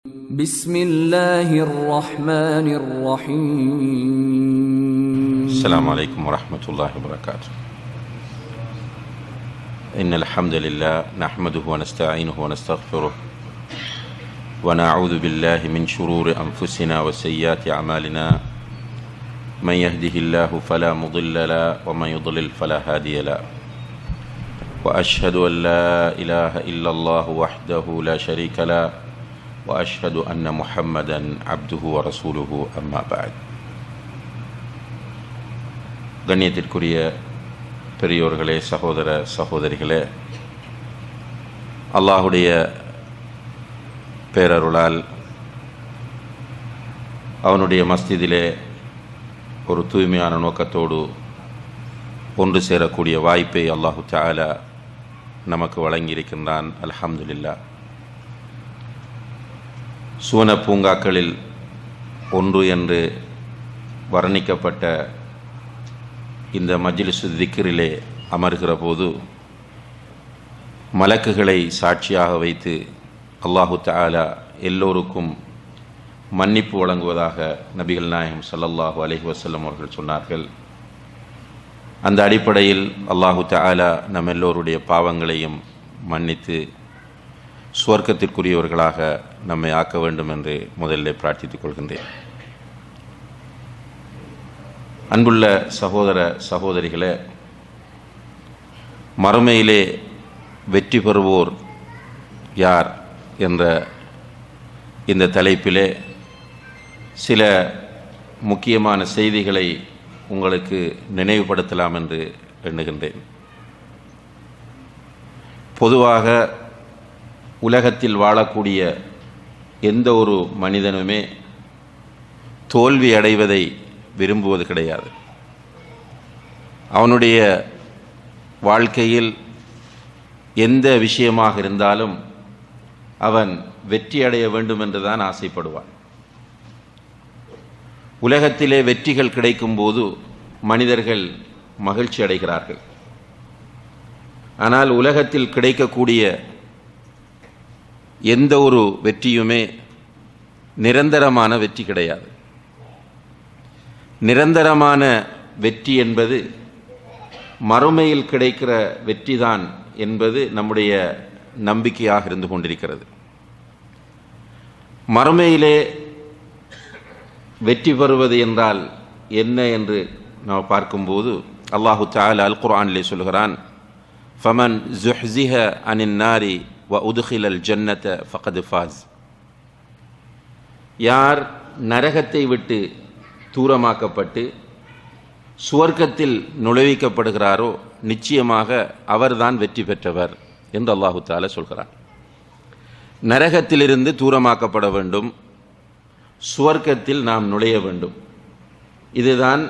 بسم الله الرحمن الرحيم السلام عليكم ورحمة الله وبركاته. إن الحمد لله نحمده ونستعينه ونستغفره ونعوذ بالله من شرور أنفسنا وسيئات أعمالنا من يهده الله فلا مضل له ومن يضلل فلا هادي له وأشهد أن لا إله إلا الله وحده لا شريك له وأشهد أن محمدا عبده ورسوله أما بعد. கண்ணியத்திற்குரிய பெரியோர்களே, சகோதர சகோதரிகளே, அல்லாஹுடைய பேரருளால் அவனுடைய மஸ்ஜிதிலே ஒரு தூய்மையான நோக்கத்தோடு ஒன்று சேரக்கூடிய வாய்ப்பை அல்லாஹு தஆலா நமக்கு வழங்கியிருக்கின்றான். அல்ஹம்துலில்லாஹ். சுவன பூங்காக்களில் ஒன்று என்று வர்ணிக்கப்பட்ட இந்த மஜ்லிஸு திக்ரிலே அமர்கிற போது மலக்குகளை சாட்சியாக வைத்து அல்லாஹு தஆலா எல்லோருக்கும் மன்னிப்பு வழங்குவதாக நபிகள் நாயகம் ஸல்லல்லாஹு அலைஹி வஸல்லம் அவர்கள் சொன்னார்கள். அந்த அடிப்படையில் அல்லாஹு தஆலா நம் எல்லோருடைய பாவங்களையும் மன்னித்து சுவர்க்கத்திற்குரியவர்களாக நம்மை ஆக்க வேண்டும் என்று முதலில் பிரார்த்தித்துக் கொள்கின்றேன். அன்புள்ள சகோதர சகோதரிகளே, மறுமையிலே வெற்றி பெறுவோர் யார் என்ற இந்த தலைப்பிலே சில முக்கியமான செய்திகளை உங்களுக்கு நினைவுபடுத்தலாம் என்று எண்ணுகின்றேன். பொதுவாக உலகத்தில் வாழக்கூடிய எந்த ஒரு மனிதனுமே தோல்வி அடைவதை விரும்புவது கிடையாது. அவனுடைய வாழ்க்கையில் எந்த விஷயமாக இருந்தாலும் அவன் வெற்றி அடைய வேண்டும் என்றுதான் ஆசைப்படுவான். உலகத்திலே வெற்றிகள் கிடைக்கும்போது மனிதர்கள் மகிழ்ச்சி அடைகிறார்கள். ஆனால் உலகத்தில் கிடைக்கக்கூடிய எந்த ஒரு வெற்றியுமே நிரந்தரமான வெற்றி கிடையாது. நிரந்தரமான வெற்றி என்பது மறுமையில் கிடைக்கிற வெற்றிதான் என்பது நம்முடைய நம்பிக்கையாக இருந்து கொண்டிருக்கிறது. மறுமையிலே வெற்றி பெறுவது என்றால் என்ன என்று நாம் பார்க்கும்போது அல்லாஹு தஆலா அல் குர்ஆனிலே சொல்கிறான், ஃபமன் ஸுஹ்ஸிஹ அனின் நாரி வ உத்கிலல் ஜன்னத ஃபகத் ஃபாஸ். யார் நரகத்தை விட்டு தூரமாக்கப்பட்டு சுவர்க்கத்தில் நுழைவிக்கப்படுகிறாரோ நிச்சயமாக அவர்தான் வெற்றி பெற்றவர் என்று அல்லாஹு தஆலா சொல்கிறார். நரகத்திலிருந்து தூரமாக்கப்பட வேண்டும், சுவர்க்கத்தில் நாம் நுழைய வேண்டும். இதுதான்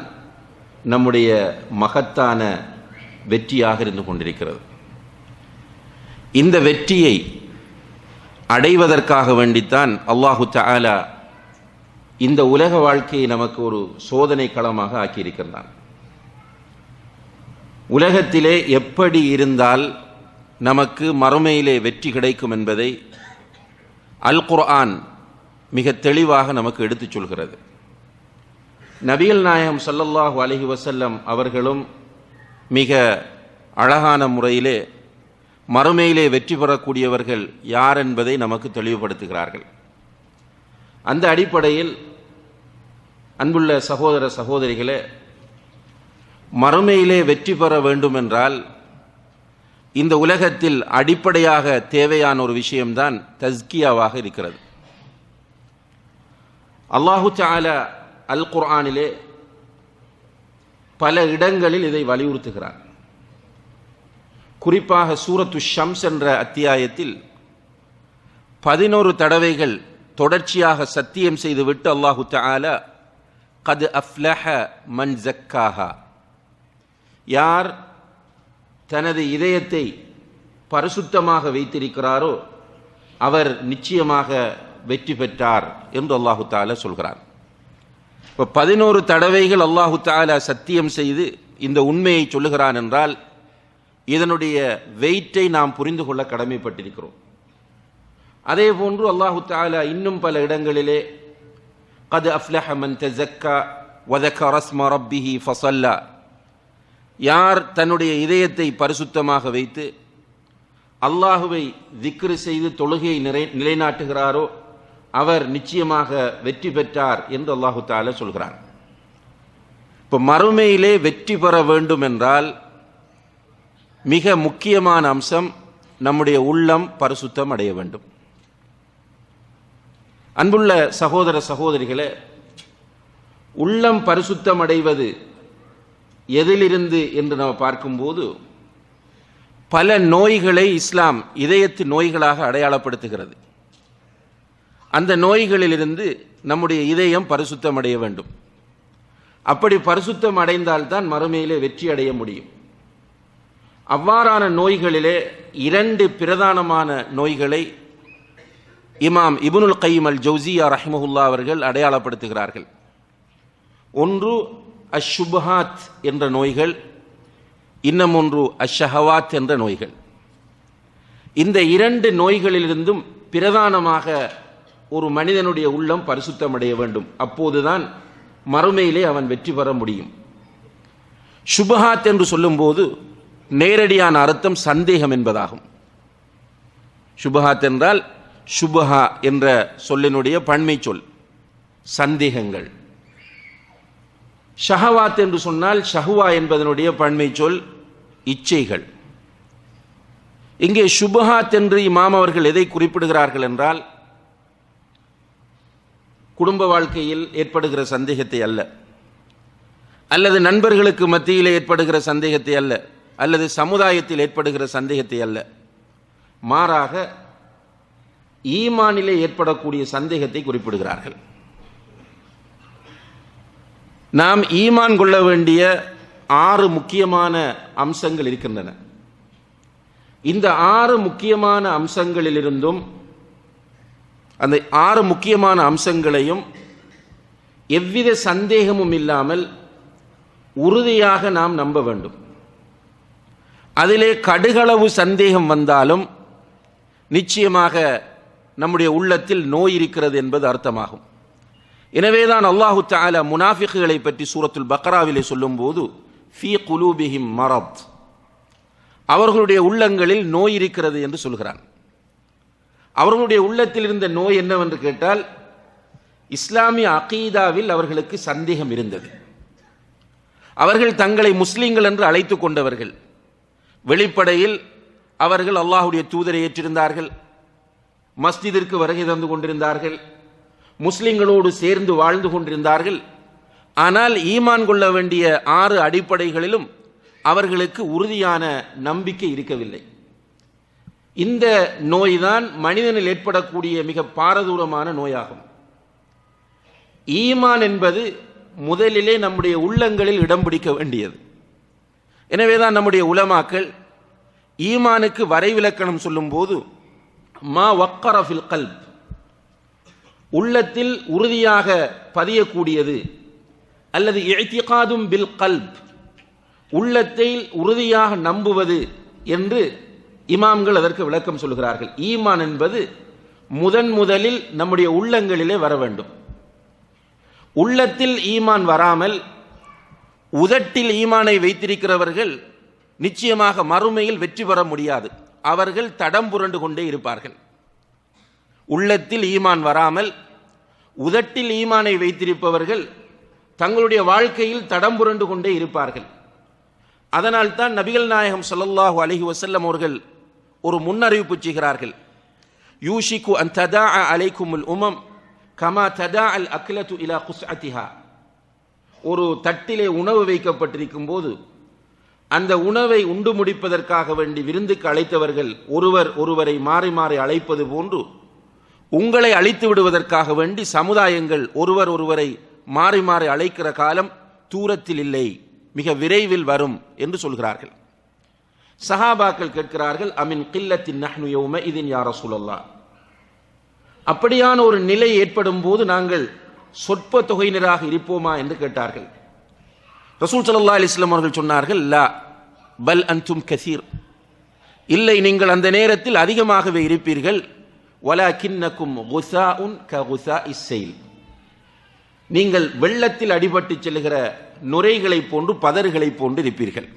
நம்முடைய மகத்தான வெற்றியாக இருந்து கொண்டிருக்கிறது. இந்த வெற்றியை அடைவதற்காக வேண்டித்தான் அல்லாஹு தஆலா இந்த உலக வாழ்க்கையை நமக்கு ஒரு சோதனை களமாக ஆக்கியிருக்கிறான். உலகத்திலே எப்படி இருந்தால் நமக்கு மறுமையிலே வெற்றி கிடைக்கும் என்பதை அல் குர்ஆன் மிக தெளிவாக நமக்கு எடுத்துச் சொல்கிறது. நபிகள் நாயகம் ஸல்லல்லாஹு அலைஹி வஸல்லம் அவர்களும் மிக அழகான முறையிலே மறுமையிலே வெற்றி பெறக்கூடியவர்கள் யார் என்பதை நமக்கு தெளிவுபடுத்துகிறார்கள். அந்த அடிப்படையில் அன்புள்ள சகோதர சகோதரிகளே, மறுமையிலே வெற்றி பெற வேண்டும் என்றால் இந்த உலகத்தில் அடிப்படையாக தேவையான ஒரு விஷயம்தான் தஸ்கியாவாக இருக்கிறது. அல்லாஹு தஆலா அல் குர்ஆனிலே பல இடங்களில் இதை வலியுறுத்துகிறார். குறிப்பாக சூரத்து ஷம்ஸ் என்ற அத்தியாயத்தில் 11 தடவைகள் தொடர்ச்சியாக சத்தியம் செய்துவிட்டு அல்லாஹு தஆலா கத் அஃப்லஹ மன் ஸக்காஹா, யார் தனது இதயத்தை பரிசுத்தமாக வைத்திருக்கிறாரோ அவர் நிச்சயமாக வெற்றி பெற்றார் என்று அல்லாஹு தஆலா சொல்கிறார். இப்போ 11 தடவைகள் அல்லாஹு தஆலா சத்தியம் செய்து இந்த உண்மையை சொல்லுகிறான் என்றால் இதனுடைய வெயிட்டை நாம் புரிந்து கொள்ள கடமைப்பட்டிருக்கிறோம். அதே போன்று அல்லாஹு தஆலா இன்னும் பல இடங்களிலே قد أفلح من تزكى وذكر اسم ربه فصلى, யார் தன்னுடைய இதயத்தை பரிசுத்தமாக வைத்து அல்லாஹுவை திக்ரு செய்து தொழுகையை நிலைநாட்டுகிறாரோ அவர் நிச்சயமாக வெற்றி பெற்றார் என்று அல்லாஹு தஆலா சொல்கிறார். இப்போ மறுமையிலே வெற்றி பெற வேண்டும் என்றால் மிக முக்கியமான அம்சம் நம்முடைய உள்ளம் பரிசுத்தம் அடைய வேண்டும். அன்புள்ள சகோதர சகோதரிகளே, உள்ளம் பரிசுத்தம் அடைவது எதிலிருந்து என்று நாம் பார்க்கும்போது பல நோய்களை இஸ்லாம் இதயத்து நோய்களாக அடையாளப்படுத்துகிறது. அந்த நோய்களிலிருந்து நம்முடைய இதயம் பரிசுத்தம் அடைய வேண்டும். அப்படி பரிசுத்தம் அடைந்தால்தான் மறுமையிலே வெற்றி அடைய முடியும். அவ்வாறான நோய்களிலே 2 பிரதானமான நோய்களை இமாம் இப்னுல் கையிம் அல் ஜௌசியா ரஹ்மஹுல்லா அவர்கள் அடையாளப்படுத்துகிறார்கள். ஒன்று அஷ்ஷுபஹாத் என்ற நோய்கள், இன்னும் ஒன்று அஷ்ஷஹவாத் என்ற நோய்கள். இந்த 2 நோய்களிலிருந்தும் பிரதானமாக ஒரு மனிதனுடைய உள்ளம் பரிசுத்தம் அடைய வேண்டும். அப்போதுதான் மறுமையிலே அவன் வெற்றி பெற முடியும். ஷுபஹாத் என்று சொல்லும்போது நேரடியான அர்த்தம் சந்தேகம் என்பதாகும். ஷுபஹாத் என்றால் ஷுபஹா என்ற சொல்லினுடைய பன்மை சொல், சந்தேகங்கள். ஷஹவாத் என்று சொன்னால் ஷஹ்வா என்பதனுடைய பன்மை சொல், இச்சைகள். இங்கே ஷுபஹாத் என்று இமாம் அவர்கள் எதை குறிப்பிடுகிறார்கள் என்றால் குடும்ப வாழ்க்கையில் ஏற்படுகிற சந்தேகத்தை அல்ல, அல்லது நண்பர்களுக்கு மத்தியில் ஏற்படுகிற சந்தேகத்தை அல்ல, அல்லது சமுதாயத்தில் ஏற்படுகிற சந்தேகத்தை அல்ல, மாறாக ஈமானிலே ஏற்படக்கூடிய சந்தேகத்தை குறிப்பிடுகிறார்கள். நாம் ஈமான் கொள்ள வேண்டிய 6 முக்கியமான அம்சங்கள் இருக்கின்றன. இந்த 6 முக்கியமான அம்சங்களிலிருந்தும் அந்த 6 முக்கியமான அம்சங்களையும் எவ்வித சந்தேகமும் இல்லாமல் உறுதியாக நாம் நம்ப வேண்டும். அதிலே கடுகளவு சந்தேகம் வந்தாலும் நிச்சயமாக நம்முடைய உள்ளத்தில் நோய் இருக்கிறது என்பது அர்த்தமாகும். எனவேதான் அல்லாஹு தஆலா முனாஃபிக்குகளை பற்றி சூரத்துல் பக்ராவிலே சொல்லும்போது ஃபீ குலூபிஹிம் மரத், அவர்களுடைய உள்ளங்களில் நோய் இருக்கிறது என்று சொல்கிறான். அவர்களுடைய உள்ளத்தில் இருந்த நோய் என்னவென்று கேட்டால் இஸ்லாமிய அகீதாவில் அவர்களுக்கு சந்தேகம் இருந்தது. அவர்கள் தங்களை முஸ்லிம்கள் என்று அழைத்து கொண்டவர்கள். வெளிப்படையில் அவர்கள் அல்லாஹுடைய தூதரை ஏற்றிருந்தார்கள், மஸ்ஜிதிற்கு வருகை தந்து கொண்டிருந்தார்கள், முஸ்லிம்களோடு சேர்ந்து வாழ்ந்து கொண்டிருந்தார்கள். ஆனால் ஈமான் கொள்ள வேண்டிய 6 அடிப்படைகளிலும் அவர்களுக்கு உறுதியான நம்பிக்கை இருக்கவில்லை. இந்த நோய்தான் மனிதனில் ஏற்படக்கூடிய மிக பாரதூரமான நோயாகும். ஈமான் என்பது முதலிலே நம்முடைய உள்ளங்களில் இடம் பிடிக்க வேண்டியது. எனவேதான் நம்முடைய உலமாக்கள் ஈமானுக்கு வரைவிலக்கணம் சொல்லும்போது மா வக்கர ஃபில் கல்ப், உள்ளத்தில் உறுதியாக பதியக்கூடியது, அல்லது இஅ்திகாதும் பில் கல்ப், உள்ளத்தில் உறுதியாக நம்புவது என்று இமாம்கள் அதற்கு விளக்கம் சொல்கிறார்கள். ஈமான் என்பது முதலில் நம்முடைய உள்ளங்களிலே வர வேண்டும். உள்ளத்தில் ஈமான் வராமல் உதட்டில் ஈமானை வைத்திருக்கிறவர்கள் நிச்சயமாக மறுமையில் வெற்றி பெற முடியாது. அவர்கள் தடம் புரண்டு கொண்டே இருப்பார்கள். உள்ளத்தில் ஈமான் வராமல் உதட்டில் ஈமானை வைத்திருப்பவர்கள் தங்களுடைய வாழ்க்கையில் தடம் புரண்டு கொண்டே இருப்பார்கள். அதனால் தான் நபிகள் நாயகம் ஸல்லல்லாஹு அலைஹி வஸல்லம் அவர்கள் ஒரு முன்னறிவிப்பு செய்கிறார்கள். யூஷிகு அன் ததா அலைக்குமுல் உமம் கமா ததா அல் அக்லத்து இலா குஸ்அத்திஹா. ஒரு தட்டிலே உணவு வைக்கப்பட்டிருக்கும் போது அந்த உணவை உண்டு முடிப்பதற்காக வேண்டி விருந்துக்கு அழைத்தவர்கள் ஒருவரை மாறி மாறி அழைப்பது போன்று உங்களை அழைத்து விடுவதற்காக வேண்டி சமுதாயங்கள் ஒருவரை மாறி மாறி அழைக்கிற காலம் தூரத்தில் இல்லை, மிக விரைவில் வரும் என்று சொல்கிறார்கள். சஹாபாக்கள் கேட்கிறார்கள், அமின் கில்லத்தின் நஹ்னு யௌம இதின் யா ரசூலல்லாஹ், அப்படியான ஒரு நிலை ஏற்படும் போது நாங்கள் சொற்ப தொகையினராக இருப்போமா என்று கேட்டார்கள். ரசூல் ஸல்லல்லாஹு அலைஹி வஸல்லம் அவர்கள் சொன்னார்கள், லா பல் அன்தும் கஸீர், இல்லை நீங்கள் அந்த நேரத்தில் அதிகமாகவே இருப்பீர்கள். வலக்கின்னக்கும் குஸாஉன் ககுஸாஇஸ் ஸைல், நீங்கள் வெள்ளத்தில் அடிபட்டு செல்கிற நுரைகளைப் போன்று பதறுகளைப் போன்று இருப்பீர்கள்.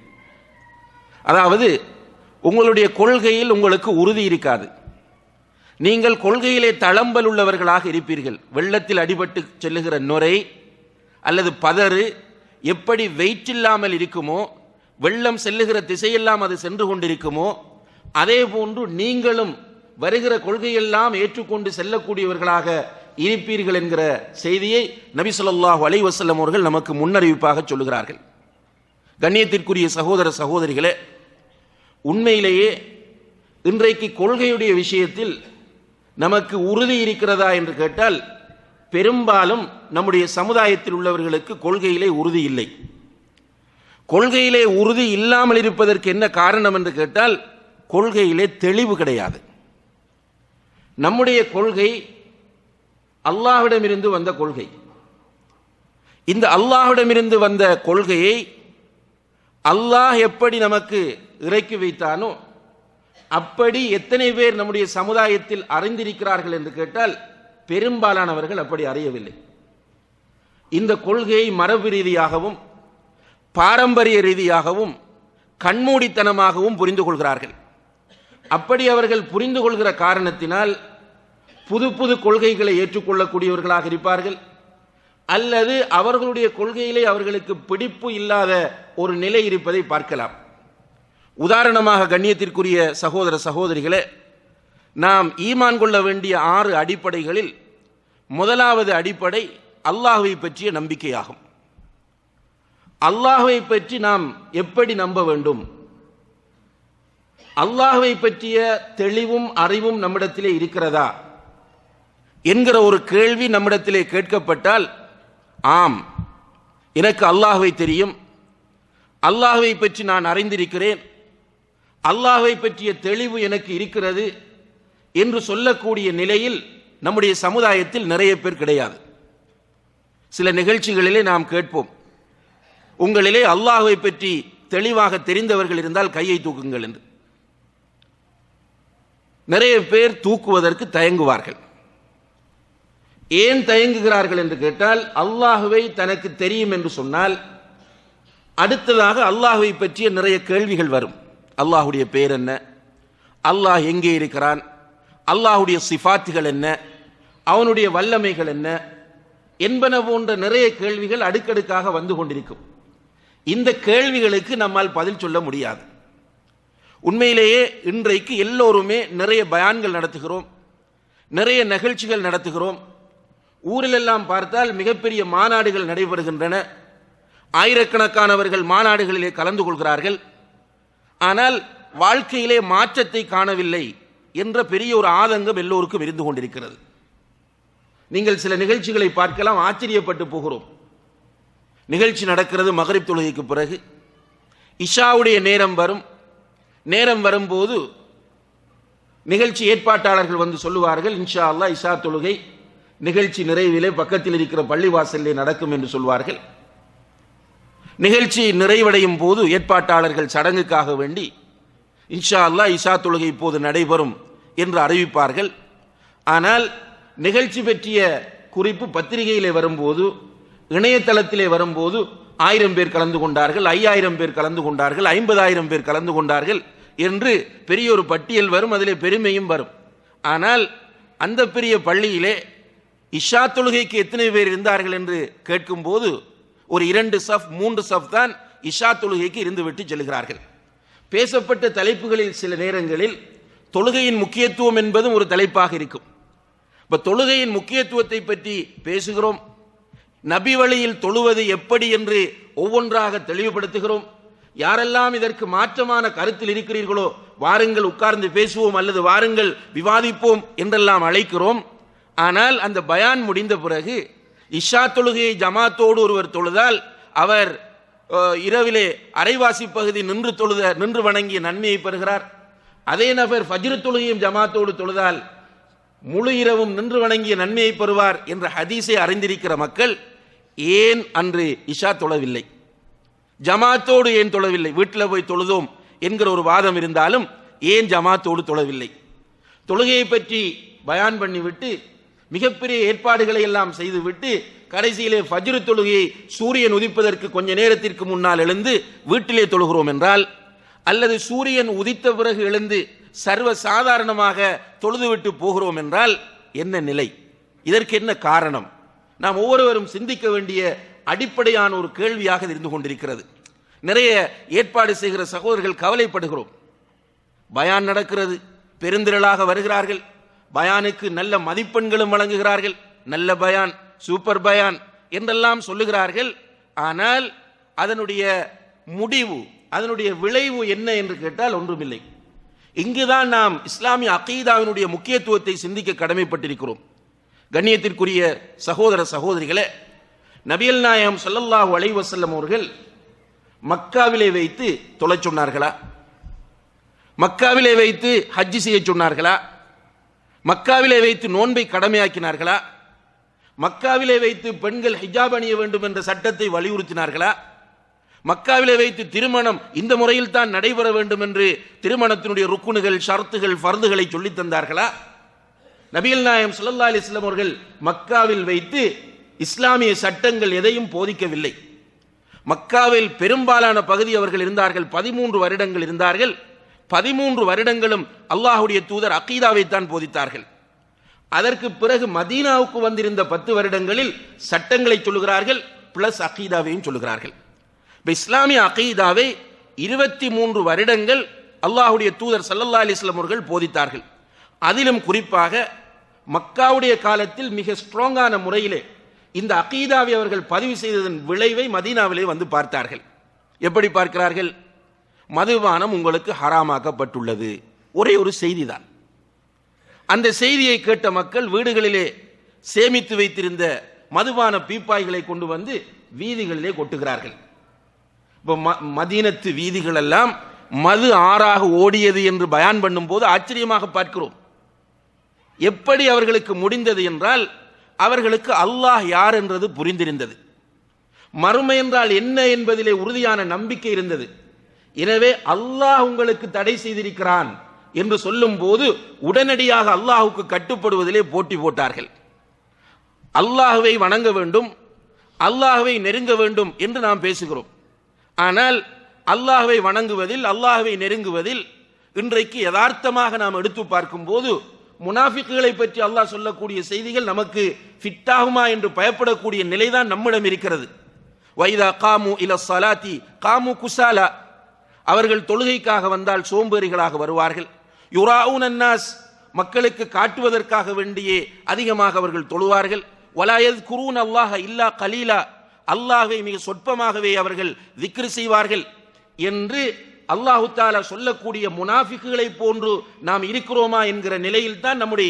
அதாவது உங்களுடைய கொள்கையில் உங்களுக்கு உறுதி இருக்காது, நீங்கள் கொள்கையிலே தளம்பல் உள்ளவர்களாக இருப்பீர்கள். வெள்ளத்தில் அடிபட்டு செல்லுகிற நுரை அல்லது பதறு எப்படி வெயிட் இல்லாமல் இருக்குமோ, வெள்ளம் செல்லுகிற திசையெல்லாம் அது சென்று கொண்டிருக்குமோ, அதே போன்று நீங்களும் வருகிற கொள்கையெல்லாம் ஏற்றுக்கொண்டு செல்லக்கூடியவர்களாக இருப்பீர்கள் என்கிற செய்தியை நபி ஸல்லல்லாஹு அலைஹி வஸல்லம் அவர்கள் நமக்கு முன்னறிவிப்பாக சொல்லுகிறார்கள். கண்ணியத்திற்குரிய சகோதர சகோதரிகளே, உண்மையிலேயே இன்றைக்கு கொள்கையுடைய விஷயத்தில் நமக்கு உறுதி இருக்கிறதா என்று கேட்டால், பெரும்பாலும் நம்முடைய சமுதாயத்தில் உள்ளவர்களுக்கு கொள்கையிலே உறுதி இல்லை. கொள்கையிலே உறுதி இல்லாமல் இருப்பதற்கு என்ன காரணம் என்று கேட்டால், கொள்கையிலே தெளிவு கிடையாது. நம்முடைய கொள்கை அல்லாஹ்விடமிருந்து வந்த கொள்கை. இந்த அல்லாஹ்விடமிருந்து வந்த கொள்கையை அல்லாஹ் எப்படி நமக்கு இறக்கி வைத்தானோ அப்படி எத்தனை பேர் நம்முடைய சமுதாயத்தில் அறிந்திருக்கிறார்கள் என்று கேட்டால், பெரும்பாலானவர்கள் அப்படி அறியவில்லை. இந்த கொள்கையை மரபு ரீதியாகவும் பாரம்பரிய ரீதியாகவும் கண்மூடித்தனமாகவும் புரிந்து கொள்கிறார்கள். அப்படி அவர்கள் புரிந்து கொள்கிற காரணத்தினால் புது புது கொள்கைகளை ஏற்றுக்கொள்ளக்கூடியவர்களாக இருப்பார்கள், அல்லது அவர்களுடைய கொள்கையிலே அவர்களுக்கு பிடிப்பு இல்லாத ஒரு நிலை இருப்பதை பார்க்கலாம். உதாரணமாக கண்ணியத்திற்குரிய சகோதர சகோதரிகளே, நாம் ஈமான் கொள்ள வேண்டிய 6 அடிப்படைகளில் முதலாவது அடிப்படை அல்லாஹ்வை பற்றிய நம்பிக்கையாகும். அல்லாஹ்வை பற்றி நாம் எப்படி நம்ப வேண்டும்? அல்லாஹ்வை பற்றிய தெளிவும் அறிவும் நம்மிடத்திலே இருக்கிறதா என்கிற ஒரு கேள்வி நம்மிடத்திலே கேட்கப்பட்டால், ஆம், எனக்கு அல்லாஹ்வை தெரியும், அல்லாஹ்வை பற்றி நான் அறிந்திருக்கிறேன், அல்லாஹ்வை பற்றிய தெளிவு எனக்கு இருக்கிறது என்று சொல்லக்கூடிய நிலையில் நம்முடைய சமுதாயத்தில் நிறைய பேர் கிடையாது. சில நிகழ்ச்சிகளிலே நாம் கேட்போம், உங்களிலே அல்லாஹ்வை பற்றி தெளிவாக தெரிந்தவர்கள் இருந்தால் கையை தூக்குங்கள் என்று. நிறைய பேர் தூக்குவதற்கு தயங்குவார்கள். ஏன் தயங்குகிறார்கள் என்று கேட்டால், அல்லாஹ்வை தனக்கு தெரியும் என்று சொன்னால் அடுத்ததாக அல்லாஹ்வை பற்றிய நிறைய கேள்விகள் வரும். அல்லாஹ்வுடைய பேர் என்ன, அல்லாஹ் எங்கே இருக்கிறான், அல்லாஹ்வுடைய சிஃபாத்துகள் என்ன, அவனுடைய வல்லமைகள் என்ன என்பன போன்ற நிறைய கேள்விகள் அடுக்கடுக்காக வந்து கொண்டிருக்கும். இந்த கேள்விகளுக்கு நம்மால் பதில் சொல்ல முடியாது. உண்மையிலேயே இன்றைக்கு எல்லோருமே நிறைய பயான்கள் நடத்துகிறோம், நிறைய நிகழ்ச்சிகள் நடத்துகிறோம். ஊரிலெல்லாம் பார்த்தால் மிகப்பெரிய மாநாடுகள் நடைபெறுகின்றன, ஆயிரக்கணக்கானவர்கள் மாநாடுகளிலே கலந்து கொள்கிறார்கள். ஆனால் வாழ்க்கையிலே மாற்றத்தை காணவில்லை என்ற பெரிய ஒரு ஆதங்கம் எல்லோருக்கும் இருந்து கொண்டிருக்கிறது. நீங்கள் சில நிகழ்ச்சிகளை பார்க்கலாம், ஆச்சரியப்பட்டு போகிறோம். நிகழ்ச்சி நடக்கிறது மகரிப் தொழுகைக்கு பிறகு, இஷாவுடைய நேரம் வரும். நேரம் வரும்போது நிகழ்ச்சி ஏற்பாட்டாளர்கள் வந்து சொல்லுவார்கள், இன்ஷா அல்லாஹ் இஷா தொழுகை நிகழ்ச்சி நிறைவிலே பக்கத்தில் இருக்கிற பள்ளிவாசலிலே நடக்கும் என்று சொல்வார்கள். நிகழ்ச்சி நிறைவடையும் போது ஏற்பாட்டாளர்கள் சடங்குக்காக வேண்டி இன்ஷா அல்லாஹ் இஷா தொழுகை இப்போது நடைபெறும் என்று அறிவிப்பார்கள். ஆனால் நிகழ்ச்சி பற்றிய குறிப்பு பத்திரிகையிலே வரும்போது, இணையதளத்திலே வரும்போது 1000 பேர் கலந்து கொண்டார்கள், 5000 பேர் கலந்து கொண்டார்கள், 50000 பேர் கலந்து கொண்டார்கள் என்று பெரிய ஒரு பட்டியல் வரும். அதிலே பெருமையும் வரும். ஆனால் அந்த பெரிய பள்ளியிலே இஷா தொழுகைக்கு எத்தனை பேர் இருந்தார்கள் என்று கேட்கும்போது ஒரு 2 சஃப் 3 சஃப் தான் இஷா தொழுகைக்கு இருந்துவிட்டு செல்கிறார்கள். பேசப்பட்ட தலைப்புகளில் சில நேரங்களில் தொழுகையின் முக்கியத்துவம் என்பதும் ஒரு தலைப்பாக இருக்கும். இப்போ தொழுகையின் முக்கியத்துவத்தை பற்றி பேசுகிறோம், நபி வழியில் தொழுவது எப்படி என்று ஒவ்வொன்றாக தெளிவுபடுத்துகிறோம். யாரெல்லாம் இதற்கு மாற்றமான கருத்தில் இருக்கிறீர்களோ வாருங்கள் உட்கார்ந்து பேசுவோம் அல்லது வாருங்கள் விவாதிப்போம் என்றெல்லாம் அழைக்கிறோம். ஆனால் அந்த பயான் முடிந்த பிறகு இஷா தொழுகையை ஜமாத்தோடு ஒருவர் தொழுதால் அவர் இரவிலே அரைவாசி பகுதி நின்று வணங்கிய நன்மையை பெறுகிறார். அதே நபர் ஃபஜ்ர் தொழுகையும் ஜமாத்தோடு தொழுதால் முழு இரவும் நின்று வணங்கிய நன்மையை பெறுவார் என்ற ஹதீஸை அறிந்திருக்கிற மக்கள் ஏன் அன்று இஷா தொழவில்லை, ஜமாத்தோடு ஏன் தொழவில்லை? வீட்டில் போய் தொழுதோம் என்கிற ஒரு வாதம் இருந்தாலும் ஏன் ஜமாத்தோடு தொழவில்லை? தொழுகையை பற்றி பயான் பண்ணிவிட்டு மிகப்பெரிய ஏற்பாடுகளை எல்லாம் செய்துவிட்டு கடைசியிலே ஃபஜ்ர் தொழுகையை சூரியன் உதிப்பதற்கு கொஞ்ச நேரத்திற்கு முன்னால் எழுந்து வீட்டிலே தொழுகிறோம் என்றால், அல்லது சூரியன் உதித்த பிறகு எழுந்து சர்வ சாதாரணமாக தொழுதுவிட்டு போகிறோம் என்றால் என்ன நிலை? இதற்கு என்ன காரணம்? நாம் ஒவ்வொருவரும் சிந்திக்க வேண்டிய அடிப்படையான ஒரு கேள்வியாக இருந்து கொண்டிருக்கிறது. நிறைய ஏற்பாடு செய்கிற சகோதரர்கள் கவலைப்படுகிறோம். பயான் நடக்கிறது, பெருந்திரளாக வருகிறார்கள், பயானுக்கு நல்ல மதிப்பெண்களும் வழங்குகிறார்கள், நல்ல பயான், சூப்பர் பயான் என்றெல்லாம் சொல்லுகிறார்கள். ஆனால் அதனுடைய முடிவு, அதனுடைய விளைவு என்ன என்று கேட்டால் ஒன்றுமில்லை. இங்குதான் நாம் இஸ்லாமிய அகீதாவினுடைய முக்கியத்துவத்தை சிந்திக்க கடமைப்பட்டிருக்கிறோம். கண்ணியத்திற்குரிய சகோதர சகோதரிகளே, நபிகள் நாயகம் ஸல்லல்லாஹு அலைஹி வஸல்லம் அவர்கள் மக்காவிலே வைத்து தொழச் சொன்னார்களா? மக்காவிலே வைத்து ஹஜ் செய்ய சொன்னார்களா? மக்காவிலே வைத்து நோன்பை கடமையாக்கினார்களா? மக்காவிலே வைத்து பெண்கள் ஹிஜாப் அணிய வேண்டும் என்ற சட்டத்தை வலியுறுத்தினார்களா? மக்காவிலே வைத்து திருமணம் இந்த முறையில் தான் நடைபெற வேண்டும் என்று திருமணத்தினுடைய ருக்குனுகள், ஷர்த்துகள், ஃபர்துகளை சொல்லித் தந்தார்களா? நபிகள் நாயகம் ஸல்லல்லாஹு அலைஹி வஸல்லம் அவர்கள் மக்காவில் வைத்து இஸ்லாமிய சட்டங்கள் எதையும் போதிக்கவில்லை. மக்காவில் பெரும்பாலான பகுதி அவர்கள் இருந்தார்கள், 13 வருடங்கள் இருந்தார்கள். 13 வருடங்களும் அல்லாஹ்வுடைய தூதர் அகீதாவை தான் போதித்தார்கள். அதற்கு பிறகு மதீனாவுக்கு வந்திருந்த 10 வருடங்களில் சட்டங்களை சொல்லுகிறார்கள், பிளஸ் அகீதாவையும் சொல்லுகிறார்கள். இஸ்லாமிய அகீதாவை 23 வருடங்கள் அல்லாஹ்வுடைய தூதர் ஸல்லல்லாஹு அலைஹி வஸல்லம் அவர்கள் போதித்தார்கள். அதிலும் குறிப்பாக மக்காவுடைய காலத்தில் மிக ஸ்ட்ராங்கான முறையிலே இந்த அகீதாவை அவர்கள் பதிவு செய்ததன் விளைவை மதீனாவிலே வந்து பார்த்தார்கள். எப்படி பார்க்கிறார்கள்? மதுபானம் உங்களுக்கு ஹராமாக்கப்பட்டுள்ளது, ஒரே ஒரு செய்தி தான். அந்த செய்தியை கேட்ட மக்கள் வீடுகளிலே சேமித்து வைத்திருந்த மதுபான பீப்பாய்களை கொண்டு வந்து வீதிகளிலே கொட்டுகிறார்கள். இப்போ மதீனத்து வீதிகள் எல்லாம் மது ஆறாக ஓடியது என்று பயான் பண்ணும் போது ஆச்சரியமாக பார்க்கிறோம். எப்படி அவர்களுக்கு முடிந்தது என்றால், அவர்களுக்கு அல்லாஹ் யார் என்றது புரிந்திருந்தது, மறுமை என்றால் என்ன என்பதிலே உறுதியான நம்பிக்கை இருந்தது. எனவே அல்லாஹ் உங்களுக்கு தடை செய்திருக்கிறான் என்று சொல்லும் போது உடனடியாக அல்லாஹுக்கு கட்டுப்படுவதிலே போட்டி போட்டார்கள். அல்லாஹுவை வணங்க வேண்டும், அல்லாஹுவை நெருங்க வேண்டும் என்று நாம் பேசுகிறோம். ஆனால் அல்லாஹுவை வணங்குவதில், அல்லாஹுவை நெருங்குவதில் இன்றைக்கு யதார்த்தமாக நாம் எடுத்து பார்க்கும் போது முனாஃபிக்குகளை பற்றி அல்லாஹ் சொல்லக்கூடிய செய்திகள் நமக்கு ஃபிட்டாகுமா என்று பயப்படக்கூடிய நிலைதான் நம்மிடம் இருக்கிறது. வைதா காமு இல ஸலாத்தி காமு குசாலா, அவர்கள் தொழுகைக்காக வந்தால் சோம்பேறிகளாக வருவார்கள். யுராஊன அன்னாஸ், மக்களுக்கு காட்டுவதற்காக வேண்டியே அதிகமாக அவர்கள் தொழுவார்கள். வலா யஸ்குரூன அல்லாஹ இல்லா கலீலா, அல்லாஹ்வை மிக சொற்பமாகவே அவர்கள் திக்ர் செய்வார்கள் என்று அல்லாஹு தஆலா சொல்லக்கூடிய முனாஃபிக்குகளை போன்று நாம் இருக்கிறோமா என்கிற நிலையில் தான் நம்முடைய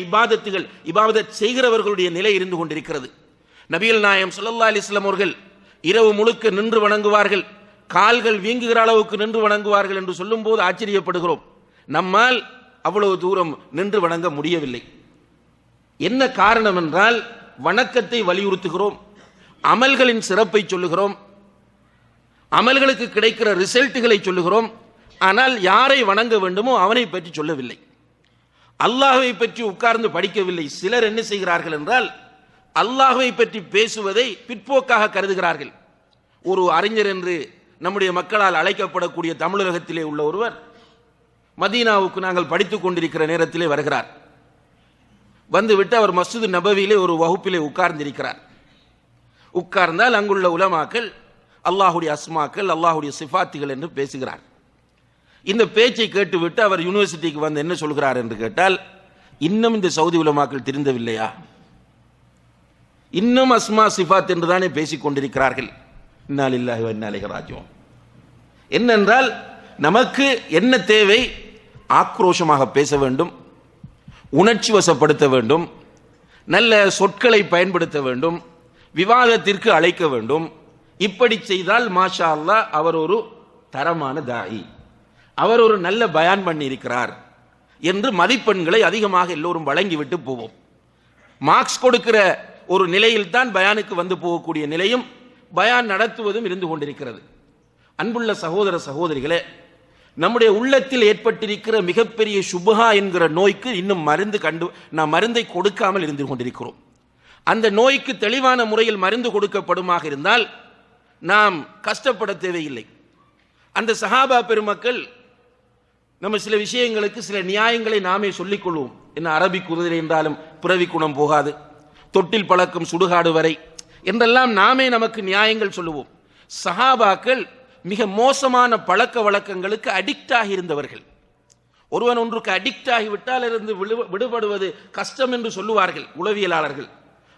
இபாதத் செய்கிறவர்களுடைய நிலை இருந்து கொண்டிருக்கிறது. நபிகள் நாயகம் ஸல்லல்லாஹு அலைஹி வஸல்லம் அவர்கள் இரவு முழுக்க நின்று வணங்குவார்கள், கால்கள் வீங்குகிற அளவுக்கு நின்று வணங்குவார்கள் என்று சொல்லும் போது ஆச்சரியப்படுகிறோம். நம்மால் அவ்வளவு தூரம் நின்று வணங்க முடியவில்லை. என்ன காரணம் என்றால், வணக்கத்தை வலியுறுத்துகிறோம், அமல்களின் சிறப்பை சொல்லுகிறோம், அமல்களுக்கு கிடைக்கிற ரிசல்ட்டுகளை சொல்லுகிறோம். ஆனால் யாரை வணங்க வேண்டுமோ அவனை பற்றி சொல்லவில்லை, அல்லாஹ்வை பற்றி உட்கார்ந்து படிக்கவில்லை. சிலர் என்ன செய்கிறார்கள் என்றால், அல்லாஹ்வை பற்றி பேசுவதை பிற்போக்காக கருதுகிறார்கள். ஒரு அறிஞர் என்று நம்முடைய மக்களால் அழைக்கப்படக்கூடிய தமிழகத்திலே உள்ள ஒருவர் மதீனாவுக்கு நாங்கள் படித்துக் கொண்டிருக்கிற நேரத்திலே வருகிறார். வந்துவிட்டு அவர் மஸ்ஜிது நபவியிலே ஒரு வகுப்பிலே உட்கார்ந்திருக்கிறார். உட்கார்ந்தால் அங்குள்ள உலமாக்கள் அல்லாஹுடைய அஸ்மாக்கள், அல்லாஹுடைய சிஃபாத்துகள் என்று பேசுகிறார். இந்த பேச்சை கேட்டுவிட்டு அவர் யூனிவர்சிட்டிக்கு வந்து என்ன சொல்கிறார் என்று கேட்டால், இன்னும் இந்த சவுதி உலமாக்கள் திருந்தவில்லையா? இன்னும் அஸ்மா சிஃபாத் என்று தானே பேசிக் கொண்டிருக்கிறார்கள். இன்னா லில்லாஹி வ இன்னா இலைஹி ராஜிஊன். என்னென்றால், நமக்கு என்ன தேவை? ஆக்ரோஷமாக பேச வேண்டும், உணர்ச்சி வசப்படுத்த வேண்டும், நல்ல சொற்களை பயன்படுத்த வேண்டும், விவாதத்திற்கு அழைக்க வேண்டும். இப்படி செய்தால் மாஷா அல்லாஹ் அவர் ஒரு தரமான தாயி, அவர் ஒரு நல்ல பயான் பண்ணி இருக்கிறார் என்று மதிப்பெண்களை அதிகமாக எல்லோரும் வழங்கிவிட்டு போவோம். மார்க்ஸ் கொடுக்கிற ஒரு நிலையில் தான் பயானுக்கு வந்து போகக்கூடிய நிலையும் பயான் நடத்துவதும் இருந்து கொண்டிருக்கிறது. அன்புள்ள சகோதர சகோதரிகளே, நம்முடைய உள்ளத்தில் ஏற்பட்டிருக்கிற மிகப்பெரிய சுபஹா என்கிற நோய்க்கு இன்னும் நாம் மருந்தை கொடுக்காமல் இருந்து கொண்டிருக்கிறோம். அந்த நோய்க்கு தெளிவான முறையில் மருந்து கொடுக்கப்படுமாக இருந்தால் நாம் கஷ்டப்பட தேவையில்லை. அந்த சஹாபா பெருமக்கள் நம்ம சில விஷயங்களுக்கு சில நியாயங்களை நாமே சொல்லிக் கொள்வோம். என்ன அரபி குதிரை என்றாலும் பிறவி குணம் போகாது, தொட்டில் பழக்கம் சுடுகாடு வரை என்றெல்லாம் நாமே நமக்கு நியாயங்கள் சொல்லுவோம். சஹாபாக்கள் மிக மோசமான பழக்க வழக்கங்களுக்கு அடிக்ட் ஆகி இருந்தவர்கள். ஒருவன் ஒன்றுக்கு அடிக்ட் ஆகிவிட்டால் இருந்து விடுபடுவது கஷ்டம் என்று சொல்லுவார்கள் உளவியலாளர்கள்.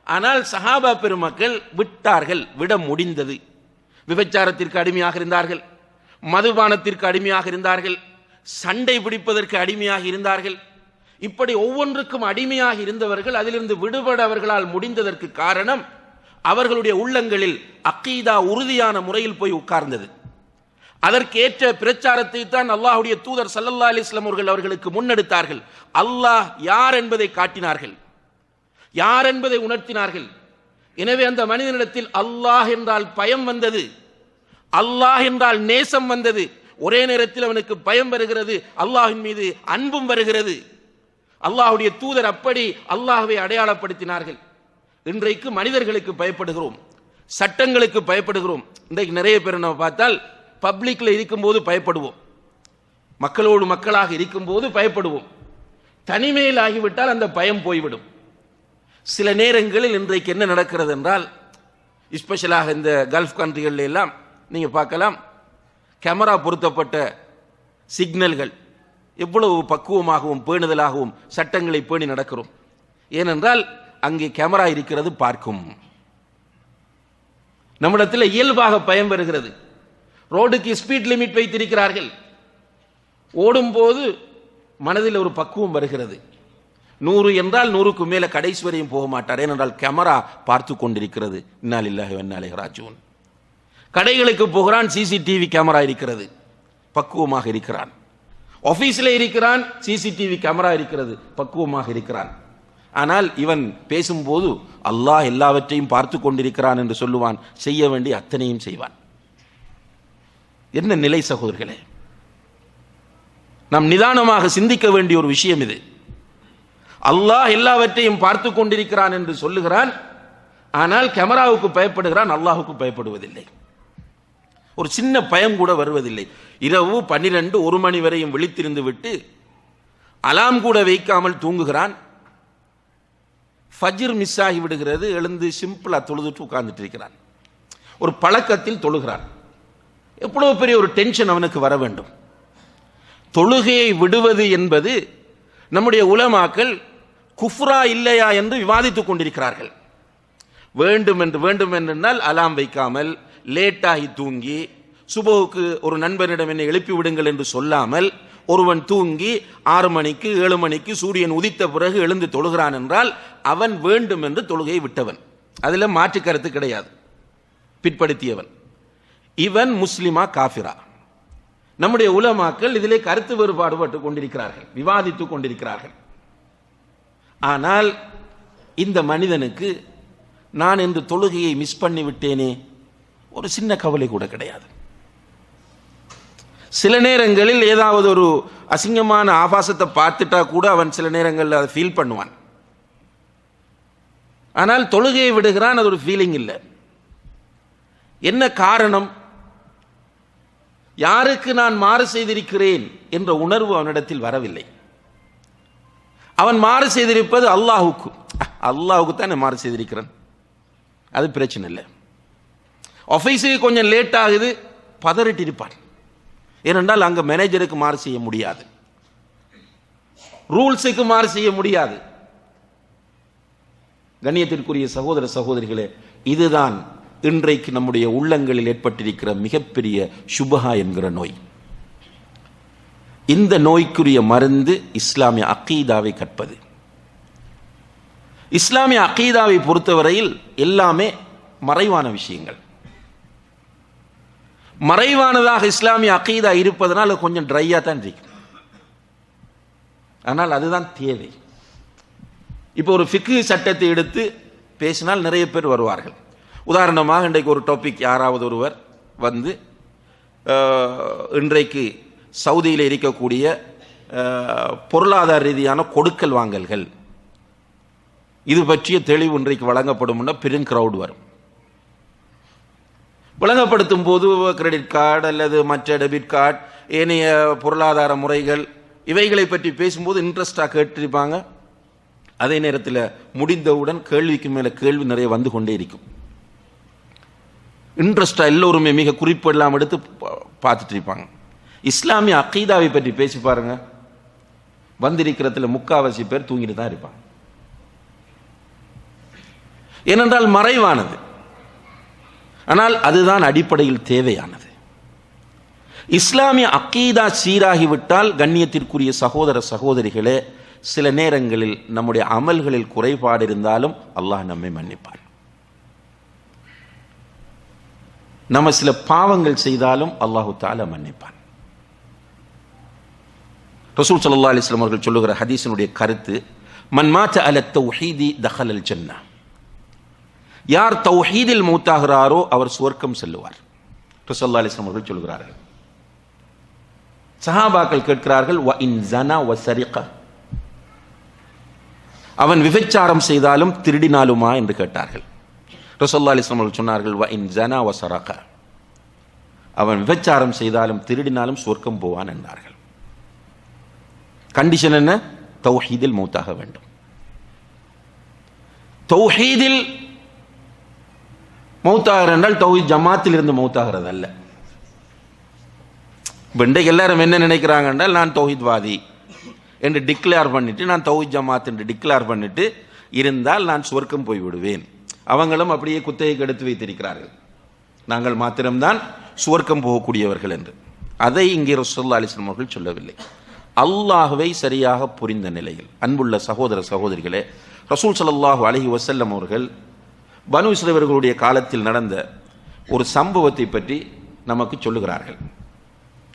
ஆனால் சஹாபா பெருமக்கள் விட்டார்கள், விட முடிந்தது. விபச்சாரத்திற்கு அடிமையாக இருந்தார்கள், மதுபானத்திற்கு அடிமையாக இருந்தார்கள், சண்டை பிடிப்பதற்கு அடிமையாக இருந்தார்கள். இப்படி ஒவ்வொன்றுக்கும் அடிமையாக இருந்தவர்கள் அதிலிருந்து விடுபட அவர்களால் முடிந்ததற்கு காரணம் அவர்களுடைய உள்ளங்களில் அக்கீதா உறுதியான முறையில் போய் உட்கார்ந்தது. அதற்கேற்ற பிரச்சாரத்தை தான் அல்லாஹ்வுடைய தூதர் ஸல்லல்லாஹு அலைஹி வஸல்லம் அவர்களுக்கு முன்னெடுத்தார்கள். அல்லாஹ் யார் என்பதை காட்டினார்கள், யார் என்பதை உணர்த்தினார்கள். எனவே அந்த மனிதனிடத்தில் அல்லாஹ் என்றால் பயம் வந்தது, அல்லாஹ் என்றால் நேசம் வந்தது. ஒரே நேரத்தில் அவனுக்கு பயம் வருகிறது, அல்லாஹ்வின் மீது அன்பும் வருகிறது. அல்லாஹ்வுடைய தூதர் அப்படி அல்லாஹ்வை அடையாளப்படுத்தினார்கள். இன்றைக்கு மனிதர்களுக்கு பயப்படுகிறோம், சட்டங்களுக்கு பயப்படுகிறோம். இன்றைக்கு நிறைய பேர் நம்ம பார்த்தால் பப்ளிக்ல இருக்கும்போது பயப்படுவோம், மக்களோடு மக்களாக இருக்கும்போது பயப்படுவோம். தனிமையில் ஆகிவிட்டால் அந்த பயம் போய்விடும். சில நேரங்களில் இன்றைக்கு என்ன நடக்கிறது என்றால், ஸ்பெஷலாக இந்த கல்ஃப் கண்ட்ரிகள் எல்லாம் நீங்க பார்க்கலாம், கேமரா பொருத்தப்பட்ட சிக்னல்கள். எவ்வளவு பக்குவமாகவும் பேணுதலாகவும் சட்டங்களை பேணி நடக்கிறோம். ஏனென்றால் அங்கே கேமரா இருக்கிறது, பார்க்கும். நம்மிடத்தில் இயல்பாக பயம் வருகிறது. ரோடுக்கு ஸ்பீட் லிமிட் வைத்திருக்கிறார்கள், ஓடும்போது மனதில் ஒரு பக்குவம் வருகிறது. 100 என்றால் 100க்கு மேல கடைசி வரையும் போக மாட்டார், ஏனென்றால் கேமரா பார்த்து கொண்டிருக்கிறது. இன்னா லில்லாஹி வ இன்னா இலைஹி ராஜிஊன். கடைகளுக்கு போகிறான், சிசிடிவி கேமரா இருக்கிறது, பக்குவமாக இருக்கிறான். ஆபீஸில் இருக்கிறான், சிசிடிவி கேமரா இருக்கிறது, பக்குவமாக இருக்கிறான். ஆனால் இவன் பேசும்போது அல்லாஹ் எல்லாவற்றையும் பார்த்து கொண்டிருக்கிறான் என்று சொல்லுவான், செய்ய வேண்டிய அத்தனையும் செய்வான். என்ன நிலை சகோதரர்களே! நாம் நிதானமாக சிந்திக்க வேண்டிய ஒரு விஷயம் இது. அல்லாஹ் எல்லாவற்றையும் பார்த்து கொண்டிருக்கிறான் என்று சொல்லுகிறான், ஆனால் கேமராவுக்கு பயப்படுகிறான், அல்லாஹுக்கு பயப்படுவதில்லை. ஒரு சின்ன பயம் கூட வருவதில்லை. இரவு 12, 1 மணி வரையும் விழித்திருந்து விட்டு அலாம் கூட வைக்காமல் தூங்குகிறான். ஃபஜ்ர் மிஸ் ஆகி விடுகிறது, எழுந்து சிம்பிளா தொழுதுட்டு உட்கார்ந்துட்டு இருக்கிறான். ஒரு பழக்கத்தில் தொழுகிறான். எவ்வளவு பெரிய ஒரு டென்ஷன் அவனுக்கு வர வேண்டும். தொழுகையை விடுவது என்பது நம்முடைய உலமாக்கள் குஃப்ரா இல்லையா என்று விவாதித்துக் கொண்டிருக்கிறார்கள். வேண்டும் என்றால் அலாம் வைக்காமல் லேட்டாகி தூங்கி சுபஹுக்கு ஒரு நண்பனிடம் என்னை எழுப்பி விடுங்கள் என்று சொல்லாமல் ஒருவன் தூங்கி 6 மணிக்கு 7 மணிக்கு சூரியன் உதித்த பிறகு எழுந்து தொழுகிறான் என்றால் அவன் வேண்டும் என்று தொழுகையை விட்டவன், அதில் மாற்று கருத்து கிடையாது, பிற்படுத்தியவன். இவன் முஸ்லிமா காஃபிரா? நம்முடைய உலமாக்கள் இதிலே கருத்து வேறுபாடு பட்டு கொண்டிருக்கிறார்கள், விவாதித்துக் கொண்டிருக்கிறார்கள். ஆனால் இந்த மனிதனுக்கு நான் இந்த தொழுகையை மிஸ் பண்ணி விட்டேனே ஒரு சின்ன கவலை கூட கிடையாது. சில நேரங்களில் ஏதாவது ஒரு அசிங்கமான ஆபாசத்தை பார்த்துட்டா கூட அவன் சில நேரங்களில் அதை ஃபீல் பண்ணுவான். ஆனால் தொழுகையை விடுகிறான், அது ஒரு ஃபீலிங் இல்லை. என்ன காரணம்? யாருக்கு நான் மாறு செய்திருக்கிறேன் என்ற உணர்வு அவனிடத்தில் வரவில்லை. அவன் மாறு செய்திருப்பது அல்லாஹுக்கு தான் மாறு செய்திருக்கிறான், அது பிரச்சனை இல்லை. ஆபீஸுக்கு கொஞ்சம் லேட் ஆகுது, பதறிட்டு இருப்பான். ஏனென்றால் அங்க மேனேஜருக்கு மாறு செய்ய முடியாது, ரூல்ஸுக்கு மாறு செய்ய முடியாது. கண்ணியத்திற்குரிய சகோதர சகோதரிகளே, இதுதான் இன்றைக்கு நம்முடைய உள்ளங்களில் ஏற்பட்டிருக்கிற மிகப்பெரிய சுபஹா என்கிற நோய். இந்த நோய்க்குரிய மருந்து இஸ்லாமிய அகீதாவை கற்பது. இஸ்லாமிய அகீதாவை பொறுத்தவரையில் எல்லாமே மறைவான விஷயங்கள். மறைவானதாக இஸ்லாமிய அகீதா இருப்பதனால் கொஞ்சம் ட்ரையா தான் இருக்கும். ஆனால் அதுதான் தேவை. இப்போ ஒரு ஃபிக்ஹ் சட்டத்தை எடுத்து பேசினால் நிறைய பேர் வருவார்கள். உதாரணமாக இன்றைக்கு ஒரு டாபிக் யாராவது ஒருவர் வந்து இன்றைக்கு சவுதியில் இருக்கக்கூடிய பொருளாதார ரீதியான கொடுக்கல் வாங்கல்கள், இது பற்றிய தெளிவு இன்றைக்கு வழங்கப்படும்னா பெரும் கிரவுட் வரும். வழங்கப்படுத்தும் போது கிரெடிட் கார்டு அல்லது மற்ற டெபிட் கார்டு, ஏனைய பொருளாதார முறைகள், இவைகளை பற்றி பேசும்போது இன்ட்ரெஸ்டாக கேட்டிருப்பாங்க. அதே நேரத்தில் முடிந்தவுடன் கேள்விக்கு மேலே கேள்வி நிறைய வந்து கொண்டே இருக்கும். இன்ட்ரெஸ்டாக எல்லோருமே மிக குறிப்பெல்லாம் எடுத்து பார்த்துட்டு இருப்பாங்க. இஸ்லாமிய அகீதாவை பற்றி பேசி பாருங்க, வந்திருக்கிறதுல முக்காவாசி பேர் தூங்கிட்டு தான் இருப்பாங்க. ஏனென்றால் மறைவானது, ஆனால் அதுதான் அடிப்படையில் தேவையானது. இஸ்லாமிய அகீதா சீராகிவிட்டால் கண்ணியத்திற்குரிய சகோதர சகோதரிகளே, சில நேரங்களில் நம்முடைய அமல்களில் குறைபாடு இருந்தாலும் அல்லாஹ் நம்மை மன்னிப்பான். நம்ம சில பாவங்கள் செய்தாலும் அல்லாஹு தஆலா மன்னிப்பான். ரசூல் ஸல்லல்லாஹு அலைஹி வஸல்லம் அவர்கள் சொல்லுகிற ஹதீஸினுடைய கருத்து, மன் மாத அல தௌஹீதி தஹலல் ஜன்னah, யார் தௌஹீதில் மௌத்தாகிறாரோ அவர் சுவர்க்கம் செல்லுவார். ரசூல் ஸல்லல்லாஹு அலைஹி வஸல்லம் அவர்கள் சொல்கிறார்கள். சஹாபாக்கள் கேட்கிறார்கள், வ இன் ஸனா வ ஸரிக, அவன் விபச்சாரம் செய்தாலும் திருடினாலுமா என்று கேட்டார்கள். ரசூல் ஸல்லல்லாஹு அலைஹி வஸல்லம் அவர்கள் சொன்னார்கள், வ இன் ஸனா வ ஸரக, அவன் விபச்சாரம் செய்தாலும் திருடினாலும் சுவர்க்கம் போவான் என்றார்கள். கண்டிஷன் என்ன? தௌஹீதில் மௌத்தாக வேண்டும். தௌஹீதில் மௌத்தாகிற என்றால் தௌஹீத் ஜமாத்தில் இருந்து மௌத்தாகிறது அல்ல. இன்றைக்கு எல்லாரும் என்ன நினைக்கிறாங்க என்றால், நான் தௌஹீத்வாதி என்று டிக்ளேர் பண்ணிட்டு, நான் தௌஹீத் ஜமாத் என்று டிக்ளேர் பண்ணிட்டு இருந்தால் நான் சுவர்க்கம் போய்விடுவேன். அவங்களும் அப்படியே குத்தகைக்கு எடுத்து வைத்திருக்கிறார்கள், நாங்கள் மாத்திரம்தான் சுவர்க்கம் போகக்கூடியவர்கள் என்று. அதை இங்கே ரசூலுல்லாஹி அலைஹி வஸல்லம் அவர்கள் சொல்லவில்லை. அல்லாஹ்வை சரியாக புரிந்த நிலையில், அன்புள்ள சகோதர சகோதரிகளே, ரசூல் ஸல்லல்லாஹு அலைஹி வஸல்லம் அவர்கள் பனு இஸ்ரவேலர்களுடைய காலத்தில் நடந்த ஒரு சம்பவத்தை பற்றி நமக்கு சொல்லுகிறார்கள்.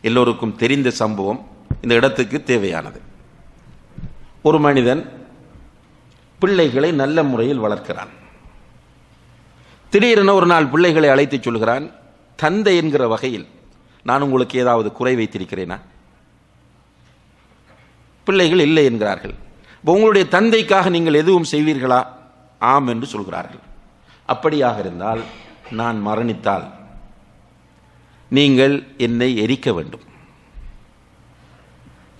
எல்லோருக்கும் தெரிந்த சம்பவம், இந்த இடத்துக்கு தேவையானது. ஒரு மனிதன் பிள்ளைகளை நல்ல முறையில் வளர்க்கிறான். திடீரென ஒரு நாள் பிள்ளைகளை அழைத்து சொல்கிறான், தந்தை என்கிற வகையில் நான் உங்களுக்கு ஏதாவது குறை வைத்திருக்கிறேனா? பிள்ளைகள் இல்லை என்கிறார்கள். உங்களுடைய தந்தைக்காக நீங்கள் எதுவும் செய்வீர்களா? ஆம் என்று சொல்கிறார்கள். அப்படியாக இருந்தால் நான் மரணித்தால் நீங்கள் என்னை எரிக்க வேண்டும்.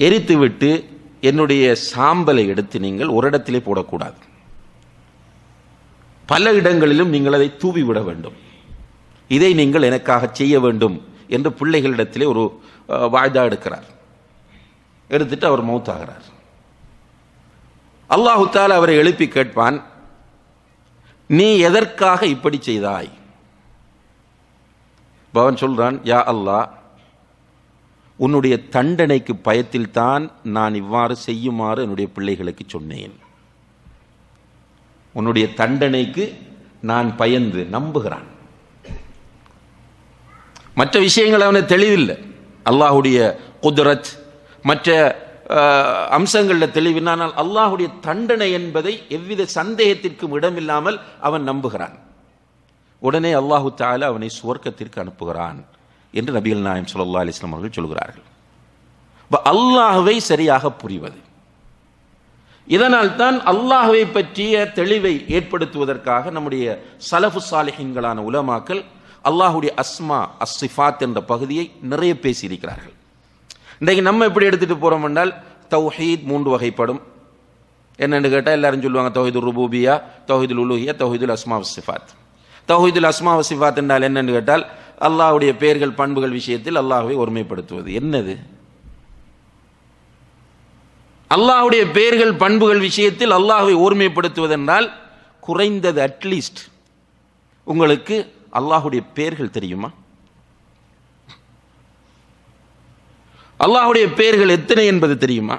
எரித்துவிட்டு என்னுடைய சாம்பலை எடுத்து நீங்கள் ஒரு இடத்திலே போடக்கூடாது, பல இடங்களிலும் நீங்கள் அதை தூவிவிட வேண்டும். இதை நீங்கள் எனக்காக செய்ய வேண்டும் என்று பிள்ளைகளிடத்திலே ஒரு வாய்தா எடுக்கிறார். எடுத்துட்டு அவர் மௌத்தாகிறார். அல்லாஹு தஆலா அவரை எழுப்பி கேட்பான், நீ எதற்காக இப்படி செய்தாய்? அவன் சொல்றான், யா அல்லாஹ், உன்னுடைய தண்டனைக்கு பயத்தில் தான் நான் இவ்வாறு செய்யுமாறு என்னுடைய பிள்ளைகளுக்கு சொன்னேன். உன்னுடைய தண்டனைக்கு நான் பயந்து நம்புகிறான். மற்ற விஷயங்கள் அவனை தெளிவில்லை. அல்லாஹுடைய குத்ரத் மற்ற அம்சங்களில் தெளிவினால் அல்லாஹுடைய தண்டனை என்பதை எவ்வித சந்தேகத்திற்கும் இடமில்லாமல் அவன் நம்புகிறான். உடனே அல்லாஹு தஆலா அவனை சுவர்க்கத்திற்கு அனுப்புகிறான் என்று நபிகள் நாயகம் ஸல்லல்லாஹு அலைஹி வஸல்லம் அவர்கள் சொல்கிறார்கள். அல்லாஹ்வை சரியாக புரிவது, இதனால் தான் அல்லாஹ்வை பற்றிய தெளிவை ஏற்படுத்துவதற்காக நம்முடைய சலஃபு சாலிஹீன்களான உலமாக்கள் அல்லாஹுடைய அஸ்மா அஸ்ஸிஃபாத் என்ற பகுதியை நிறைய பேசியிருக்கிறார்கள். இன்றைக்கு நம்ம எப்படி எடுத்துட்டு போறோம் என்றால், தௌஹீத் 3 வகைப்படும். என்னென்னு கேட்டால் எல்லாரும் சொல்லுவாங்க, தௌஹீதுல் ருபூபியா, தௌஹீதுல் உலூஹியா, தௌஹீதுல் அஸ்மா வஸ்ஸிஃபாத். தௌஹீதுல் அஸ்மா வஸ்ஸிஃபாத் என்றால் என்னென்னு கேட்டால், அல்லாஹ்வுடைய பெயர்கள் பண்புகள் விஷயத்தில் அல்லாஹ்வை ஒருமைப்படுத்துவது. என்னது? அல்லாஹ்வுடைய பெயர்கள் பண்புகள் விஷயத்தில் அல்லாஹ்வை ஒருமைப்படுத்துவதென்றால் குறைந்தது அட்லீஸ்ட் உங்களுக்கு அல்லாஹ்வுடைய பெயர்கள் தெரியுமா? அல்லாஹ்வுடைய பெயர்கள் எத்தனை என்பது தெரியுமா?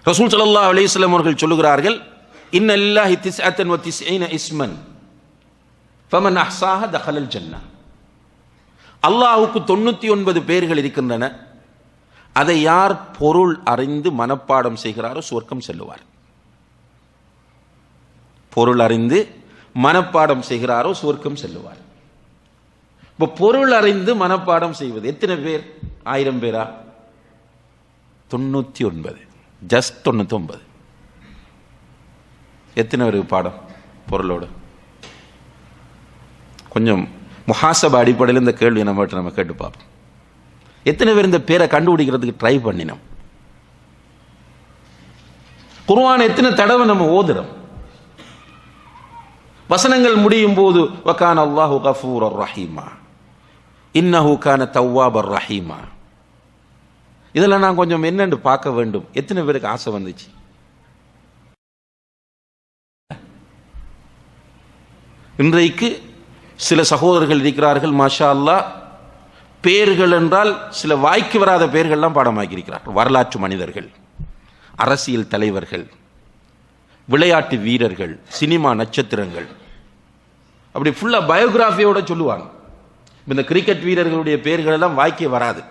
ரசூல் ஸல்லல்லாஹு அலைஹி வஸல்லம் அவர்கள் சொல்லுகிறார்கள், இன்ன லில்லாஹி 99 இஸ்மன் ஃபமன் அஹ்ஸாஹா தஹலல் ஜன்னah. அல்லாஹ்வுக்கு 99 பெயர்கள் இருக்கின்றன, அதை யார் பொருள் அறிந்து மனப்பாடம் செய்கிறாரோ சுவர்க்கம் செல்லுவார். பொருள் அறிந்து மனப்பாடம் செய்கிறாரோ சுவர்க்கம் செல்லுவார். இப்போ பொருள் அறிந்து மனப்பாடம் செய்வது எத்தனை பேர்? 1000 பேரா? 99, ஜஸ்ட் 99. எத்தனை பேர் பாடம் பொருளோடு? கொஞ்சம் முஹாசபா அடிப்படையில் இந்த கேள்வி நம்ம கேட்டு பார்ப்போம். எத்தனை பேர் இந்த பேரை கண்டுபிடிக்கிறதுக்கு ட்ரை பண்ணினோம்? குர்ஆன் எத்தனை தடவை நம்ம ஓதுறோம்? வசனங்கள் முடியும் போது வகான அல்லாஹு கஃபூரர் ரஹீமா, இன்னஹு கான தவ்வாபர் ரஹீமா, இதெல்லாம் நான் கொஞ்சம் என்னன்னு பார்க்க வேண்டும். எத்தனை பேருக்கு ஆசை வந்துச்சு? இன்றைக்கு சில சகோதரர்கள் இருக்கிறார்கள், மாஷா அல்லாஹ், பேர்கள் என்றால் சில வாய்க்கு வராத பேர்கள்லாம் பாடமாக்கி இருக்கிறார்கள். வரலாற்று மனிதர்கள், அரசியல் தலைவர்கள், விளையாட்டு வீரர்கள், சினிமா நட்சத்திரங்கள், அப்படி ஃபுல்லா பயோகிராஃபியோட சொல்லுவாங்க. இந்த கிரிக்கெட் வீரர்களுடைய பெயர்கள் எல்லாம் வாய்க்கே வராது.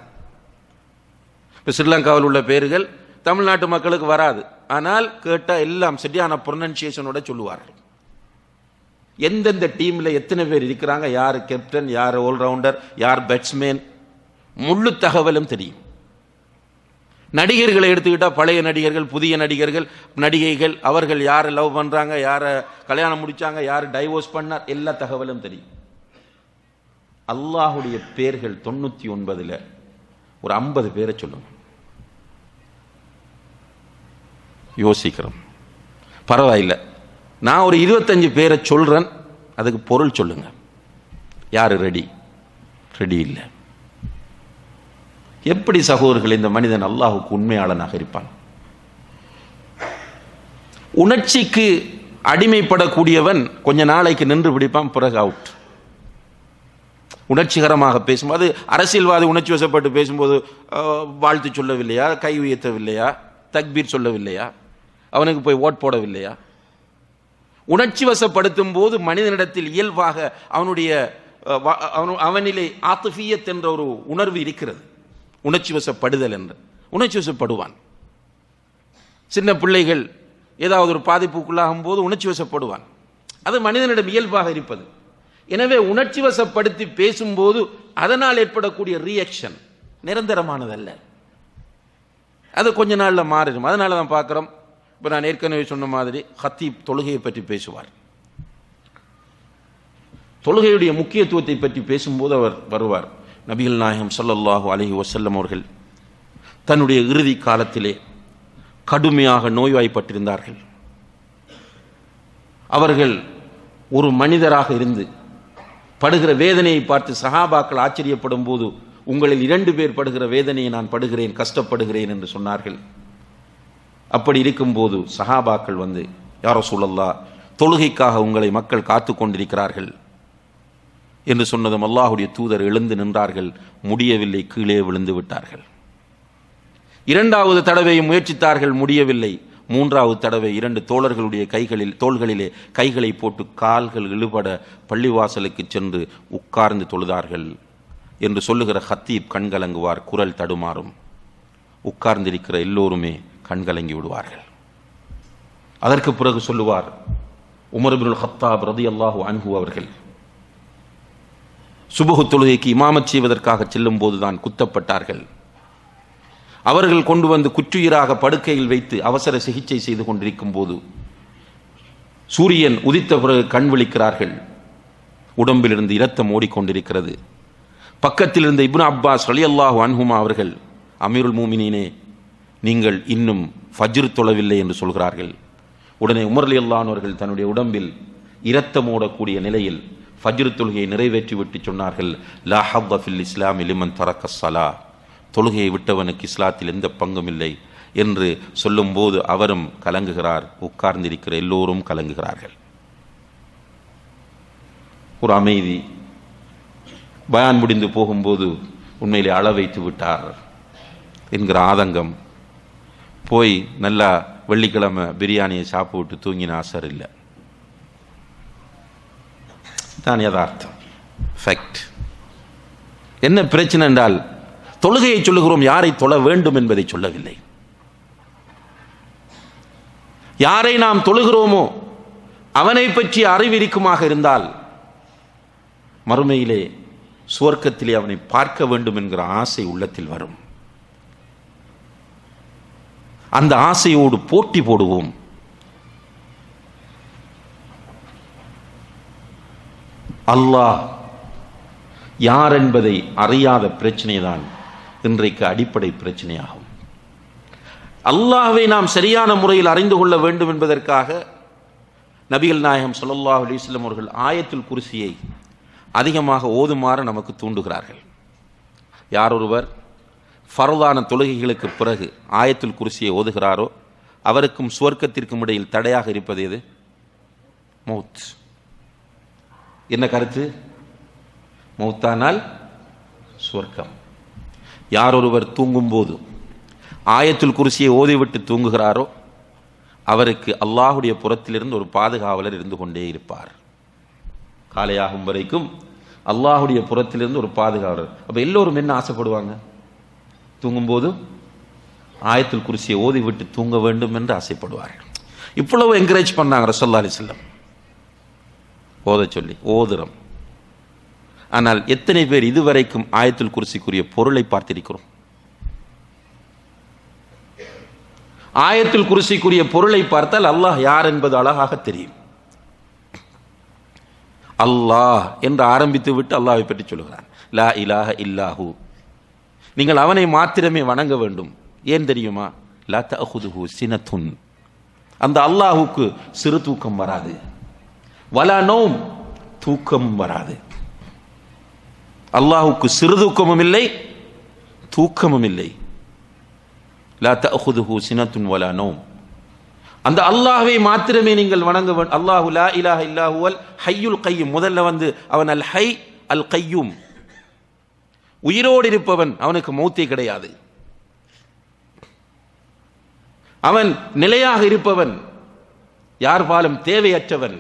இப்போ ஸ்ரீலங்காவில் உள்ள பெயர்கள் தமிழ்நாட்டு மக்களுக்கு வராது, ஆனால் கேட்டால் எல்லாம் சரியான ப்ரொனன்சியேஷனோட சொல்லுவார்கள். எந்தெந்த டீம்ல எத்தனை பேர் இருக்கிறாங்க, யார் கேப்டன், யார் ஆல்ரவுண்டர், யார் பேட்ஸ்மேன், முழு தகவலும் தெரியும். நடிகர்களை எடுத்துக்கிட்டால் பழைய நடிகர்கள், புதிய நடிகர்கள், நடிகைகள், அவர்கள் யாரை லவ் பண்றாங்க, யாரை கல்யாணம் முடிச்சாங்க, யார் டைவோர்ஸ் பண்ணார், எல்லா தகவலும் தெரியும். அல்லாஹுடைய பேர்கள் 99ல் ஒரு 50 பேரை சொல்லுங்க. யோசிக்கிறோம், பரவாயில்லை, நான் ஒரு 25 பேரை சொல்றேன், அதுக்கு பொருள் சொல்லுங்க. யாரு ரெடி? ரெடி இல்லை. எப்படி சகோதரர்கள் இந்த மனிதன் அல்லாஹுக்கு உண்மையாளனாக இருப்பான்? உணர்ச்சிக்கு அடிமைப்படக்கூடியவன் கொஞ்ச நாளைக்கு நின்று பிடிப்பான், பிறகு அவுட். உணர்ச்சிகரமாக பேசும்போது, அரசியல்வாதி உணர்ச்சி வசப்பட்டு பேசும்போது வாழ்த்து சொல்லவில்லையா, கை உயர்த்தவில்லையா, தக்பீர் சொல்லவில்லையா, அவனுக்கு போய் ஓட் போடவில்லையா? உணர்ச்சி வசப்படுத்தும் போது மனிதனிடத்தில் இயல்பாக அவனிலே ஆத்திஃபியத் என்ற ஒரு உணர்வு இருக்கிறது. உணர்ச்சி வசப்படுதல் என்று உணர்ச்சி வசப்படுவான். சின்ன பிள்ளைகள் ஏதாவது ஒரு பாதிப்புக்குள்ளாகும் போது உணர்ச்சி வசப்படுவான். அது மனிதனிடம் இயல்பாக இருப்பது. எனவே உணர்ச்சி வசப்படுத்தி பேசும்போது அதனால் ஏற்படக்கூடிய ரியாக்ஷன் நிரந்தரமானதல்ல, அது கொஞ்ச நாளில் மாறிடும். அதனால தான் பார்க்குறோம், இப்போ நான் ஏற்கனவே சொன்ன மாதிரி ஹத்தீப் தொழுகையை பற்றி பேசுவார். தொழுகையுடைய முக்கியத்துவத்தை பற்றி பேசும்போது அவர் வருவார். நபிகள் நாயகம் ஸல்லல்லாஹு அலைஹி வஸல்லம் அவர்கள் தன்னுடைய இறுதி காலத்திலே கடுமையாக நோய்வாய்ப்பட்டிருந்தார்கள். அவர்கள் ஒரு மனிதராக இருந்து படுகிற வேதனையை பார்த்து சஹாபாக்கள் ஆச்சரியப்படும் போது, உங்களில் 2 பேர் படுகிற வேதனையை நான் படுகிறேன், கஷ்டப்படுகிறேன் என்று சொன்னார்கள். அப்படி இருக்கும்போது சஹாபாக்கள் வந்து, யா ரசூலல்லாஹ், தொழுகைக்காக உங்களை மக்கள் காத்து கொண்டிருக்கிறார்கள் என்று சொன்னதும் அல்லாஹுடைய தூதர் எழுந்து நின்றார்கள். முடியவில்லை, கீழே விழுந்து விட்டார்கள். 2வது தடவை முயற்சித்தார்கள், முடியவில்லை. 3வது தடவை 2 தோழர்களுடைய தோள்களிலே கைகளை போட்டு கால்கள் இழுபட பள்ளிவாசலுக்கு சென்று உட்கார்ந்து தொழுதார்கள் என்று சொல்லுகிற ஹத்தீப் கண்கலங்குவார், குரல் தடுமாறும். உட்கார்ந்திருக்கிற எல்லோருமே கண்கலங்கி விடுவார்கள். அதற்கு பிறகு சொல்லுவார், உமர் இப்னுல் கத்தாப் ரலியல்லாஹு அன்ஹு அவர்கள் சுபஹு தொழுகைக்கு இமாமத் செய்வதற்காக செல்லும் போதுதான் குத்தப்பட்டார்கள். அவர்கள் கொண்டு வந்து குற்றுயிராக படுக்கையில் வைத்து அவசர சிகிச்சை செய்து கொண்டிருக்கும் போது சூரியன் உதித்த பிறகு கண் விழிக்கிறார்கள். உடம்பிலிருந்து இரத்தம் ஓடிக்கொண்டிருக்கிறது. பக்கத்தில் இருந்த இப்னு அப்பாஸ் ரலியல்லாஹு அன்ஹுமா அவர்கள், அமீருல் மூமினீனே, நீங்கள் இன்னும் ஃபஜ்ர் தொழவில்லை என்று சொல்கிறார்கள். உடனே உமர் ரலியல்லாஹு அன்ஹு அவர்கள் தன்னுடைய உடம்பில் இரத்தம் ஓடக்கூடிய நிலையில் ஃபஜ்ர் தொழுகையை நிறைவேற்றிவிட்டு சொன்னார்கள், லா ஹவ்வ ஃபில் இஸ்லாமி லிமன் தரக்க ஸலா, தொழுகையை விட்டவனுக்கு இஸ்லாத்தில் எந்த பங்கும் இல்லை என்று சொல்லும்போது அவரும் கலங்குகிறார். உட்கார்ந்திருக்கிற எல்லோரும் கலங்குகிறார்கள். ஒரு அமைதி. பயான் முடிந்து போகும்போது உண்மையிலே அள வைத்து விட்டார் என்கிற ஆதங்கம். போய் நல்லா வெள்ளிக்கிழமை பிரியாணியை சாப்பிட்டு தூங்கின அசர் இல்லை. தான் யதார்த்தம், ஃபேக்ட். என்ன பிரச்சனை என்றால், தொழுகையை சொல்லுகிறோம், யாரை தொழ வேண்டும் என்பதை சொல்லவில்லை. யாரை நாம் தொழுகிறோமோ அவனை பற்றி அறிவிருக்குமாக இருந்தால் மறுமையிலே சுவர்க்கத்திலே அவனை பார்க்க வேண்டும் என்கிற ஆசை உள்ளத்தில் வரும். அந்த ஆசையோடு போட்டி போடுவோம். அல்லாஹ் யார் என்பதை அறியாத பிரச்சனை தான் இன்றைக்கு அடிப்படை பிரச்சனையாகும். அல்லாஹ்வை நாம் சரியான முறையில் அறிந்து கொள்ள வேண்டும் என்பதற்காக நபிகள் நாயகம் ஸல்லல்லாஹு அலைஹி வஸல்லம் அவர்கள் ஆயத்துல் குர்சியை அதிகமாக ஓதுமாறு நமக்கு தூண்டுகிறார்கள். யார் ஒருவர் ஃபர்தான தொழுகைகளுக்கு பிறகு ஆயத்துல் குர்சியை ஓதுகிறாரோ அவருக்கும் சுவர்க்கத்திற்கும் இடையில் தடையாக இருப்பது எது? மௌத். என்ன கருத்து? மௌத்தானால் சுவர்க்கம். யார் ஒருவர் தூங்கும் போது ஆயத்துல் குர்சியை ஓதிவிட்டு தூங்குகிறாரோ அவருக்கு அல்லாஹுடைய புறத்திலிருந்து ஒரு பாதுகாவலர் இருந்து கொண்டே இருப்பார். காலையாகும் வரைக்கும் அல்லாஹுடைய புறத்திலிருந்து ஒரு பாதுகாவலர். அப்ப எல்லோரும் என்ன ஆசைப்படுவாங்க? தூங்கும்போது ஆயத்துல் குர்சியை ஓதிவிட்டு தூங்க வேண்டும் என்று ஆசைப்படுவார்கள். இவ்வளவு என்கரேஜ் பண்ணாங்க ரசூலுல்லாஹி அலைஹி வஸல்லம். ஓத சொல்லி ஓதுறோம். ஆனால் எத்தனை பேர் இதுவரைக்கும் ஆயத்துல் குர்சிக்குரிய பொருளை பார்த்திருக்கிறோம்? ஆயத்துல் குர்சிக்குரிய பொருளை பார்த்தால் அல்லாஹ் யார் என்பது அழகாக தெரியும். அல்லாஹ் என்று ஆரம்பித்து விட்டு அல்லாஹ்வை பற்றி சொல்கிறான். லா இலாஹ இல்லாஹு. நீங்கள் அவனை மாத்திரமே வணங்க வேண்டும். ஏன் தெரியுமா? லா தஅஹுதுஹு சினத்துன். அந்த அல்லாஹுக்கு சிறு தூக்கம் வராது. வலா நௌம், தூக்கம் வராது. அல்லாஹுக்கு சிறு தூக்கமும் இல்லை, தூக்கமும் இல்லை. லா தஅஹுதுஹு சினத்துன் வலா நௌம். அந்த அல்லாஹ்வை மாத்திரமே நீங்கள் வணங்க வேண்டும். அல்லாஹு லா இலாஹ இல்லா ஹுவல் ஹய்யுல் கய்யூம். முதல்ல அவன் அல் ஹை அல் கய்யூம், உயிரோடு இருப்பவன். அவனுக்கு மௌத்தே கிடையாது. அவன் நிலையாக இருப்பவன், யார் பாலும் தேவையற்றவன்.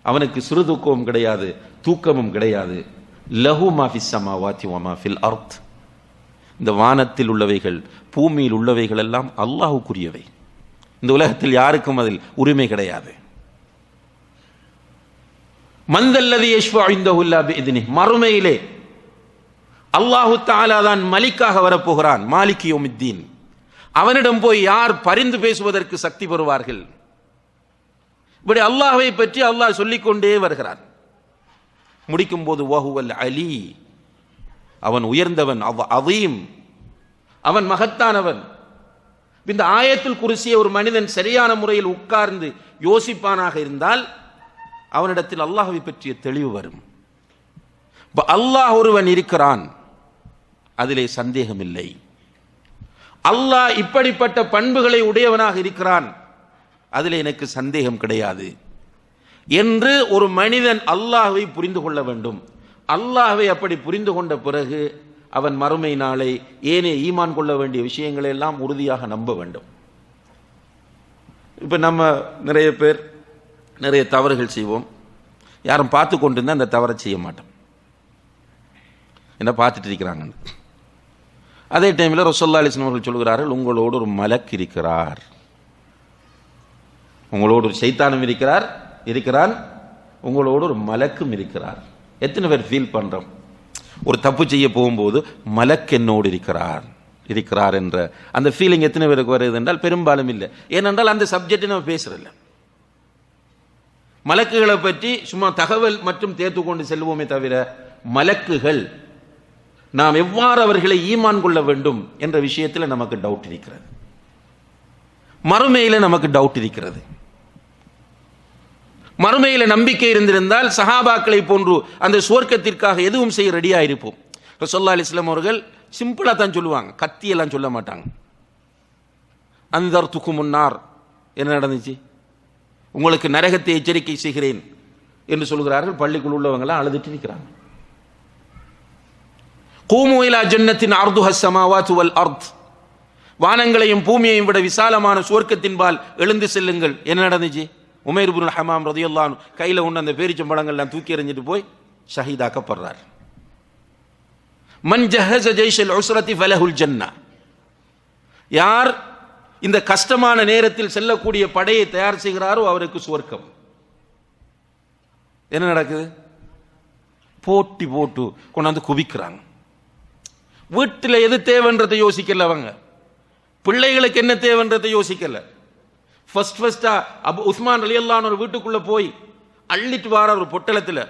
அவனுக்கு சிறு தூக்கமும் கிடையாது, தூக்கமும் கிடையாது. லஹு மா ஃபிஸ் ஸமாவாதி வ மா ஃபில் அர்த். இந்த வானத்தில் உள்ளவைகள் பூமியில் உள்ளவைகள் எல்லாம் அல்லாஹ்வுக்குரியவை. இந்த உலகத்தில் யாருக்கும் அதில் உரிமை கிடையாது. மந்தல்லதி யஷ்ஃபஉ இன்தஹு இல்லா பிஇذنஹி. மறுமையிலே அல்லாஹ் தஆலா தான் மலிக்காக வரப்போகிறான். மாலிக் யௌமித்தீன். அவனிடம் போய் யார் பரிந்து பேசுவதற்கு சக்தி பெறுவார்கள்? இப்படி அல்லாஹ்வை பற்றி அல்லாஹ் சொல்லிக்கொண்டே வருகிறான். முடிக்கும் போது வஹுவல் அலி, அவன் உயர்ந்தவன், அதீம், அவன் மகத்தானவன். இந்த ஆயத்துல் குர்சியை ஒரு மனிதன் சரியான முறையில் உட்கார்ந்து யோசிப்பானாக இருந்தால் அவனிடத்தில் அல்லாஹ்வை பற்றிய தெளிவு வரும். அல்லாஹ் ஒருவன் இருக்கிறான், அதிலே சந்தேகம் இல்லை. அல்லாஹ் இப்படிப்பட்ட பண்புகளை உடையவனாக இருக்கிறான், அதிலே எனக்கு சந்தேகம் கிடையாது என்று ஒரு மனிதன் அல்லாஹ்வை புரிந்து கொள்ள வேண்டும். அல்லாஹ்வை அப்படி புரிந்து கொண்ட பிறகு அவன் மறுமை நாளை ஏனே ஈமான் கொள்ள வேண்டிய விஷயங்களை எல்லாம் உறுதியாக நம்ப வேண்டும். இப்போ நம்ம நிறைய பேர் நிறைய தவறுகள் செய்வோம். யாரும் பார்த்து கொண்டு இருந்தால் அந்த தவறை செய்ய மாட்டோம். என்ன பார்த்துட்டு இருக்கிறாங்க. அதே டைமில் ரசூலுல்லாஹி அலைஹி வஸல்லம் அவர்கள் சொல்கிறார்கள், உங்களோடு ஒரு மலக் இருக்கிறார், உங்களோடு ஒரு ஷைத்தானும் இருக்கிறான், உங்களோடு ஒரு மலக்கும் இருக்கிறார். எத்தனை பேர் ஃபீல் பண்றோம்? ஒரு தப்பு செய்ய போகும்போது மலக் என்னோடு இருக்கிறார் என்ற அந்த ஃபீலிங் எத்தனை பேருக்கு வருது என்றால் பெரும்பாலும் இல்லை. ஏனென்றால் அந்த சப்ஜெக்டை நம்ம பேசுறதில்ல. மலக்குகளை பற்றி சும்மா தகவல் மற்றும் தேர்த்து கொண்டு செல்வோமே தவிர மலக்குகள் நாம் எவ்வாறு அவர்களை ஈமான் கொள்ள வேண்டும் என்ற விஷயத்தில் நமக்கு டவுட் இருக்கிறது. மறுமையில நமக்கு டவுட் இருக்கிறது. மறுமையில நம்பிக்கை இருந்திருந்தால் சஹாபாக்களை போன்று அந்த சுவர்க்கத்திற்காக எதுவும் செய்ய ரெடியா இருப்போம். ரசூலுல்லாஹி அலைஹி வஸல்லம் அவர்கள் சிம்பிளா தான் சொல்லுவாங்க, கத்தியெல்லாம் சொல்ல மாட்டாங்க. அன்தர்துக்கும் முன்னார், என்ன நடந்துச்சு, உங்களுக்கு நரகத்தை எச்சரிக்கை செய்கிறேன் என்று சொல்கிறார்கள். பள்ளிக்குள் உள்ளவங்களாம் அழுதுட்டு நிற்கிறாங்க. கூமு இலா ஜன்னத்தின் அர்துஹ ஸமாவாத்து வல் அர்த், வானங்களையும் பூமியையும் விட விசாலமான சுவர்க்கத்தின்பால் எழுந்து செல்லுங்கள். என்ன நடந்துச்சு? உமைர் இப்னு ஹமாம் ரலியல்லாஹு அன்ஹு கையில உள்ள அந்த பேரிச்சம்பழங்கள்லாம் தூக்கி எறிஞ்சிட்டு போய் ஷஹீதாக்கப்படுறார். மன் ஜஹஸ ஜைஷல் உஸ்ரதி ஃபலஹுல் ஜன்னா, யார் இந்த கஷ்டமான நேரத்தில் செல்லக்கூடிய படையை தயார் செய்கிறாரோ அவருக்கு சுவர்க்கம். என்ன நடக்குது? போட்டி போட்டு கொண்டாந்து குவிக்கிறாங்க. வீட்டில் எது தேவைன்றதை யோசிக்கல, அவங்க பிள்ளைகளுக்கு என்ன தேவைன்றதை யோசிக்கல. ஃபர்ஸ்டா உஸ்மான் ரலியல்லாஹு அன்ஹு வீட்டுக்குள்ள போய் அள்ளிட்டு வார ஒரு பொட்டலத்தில்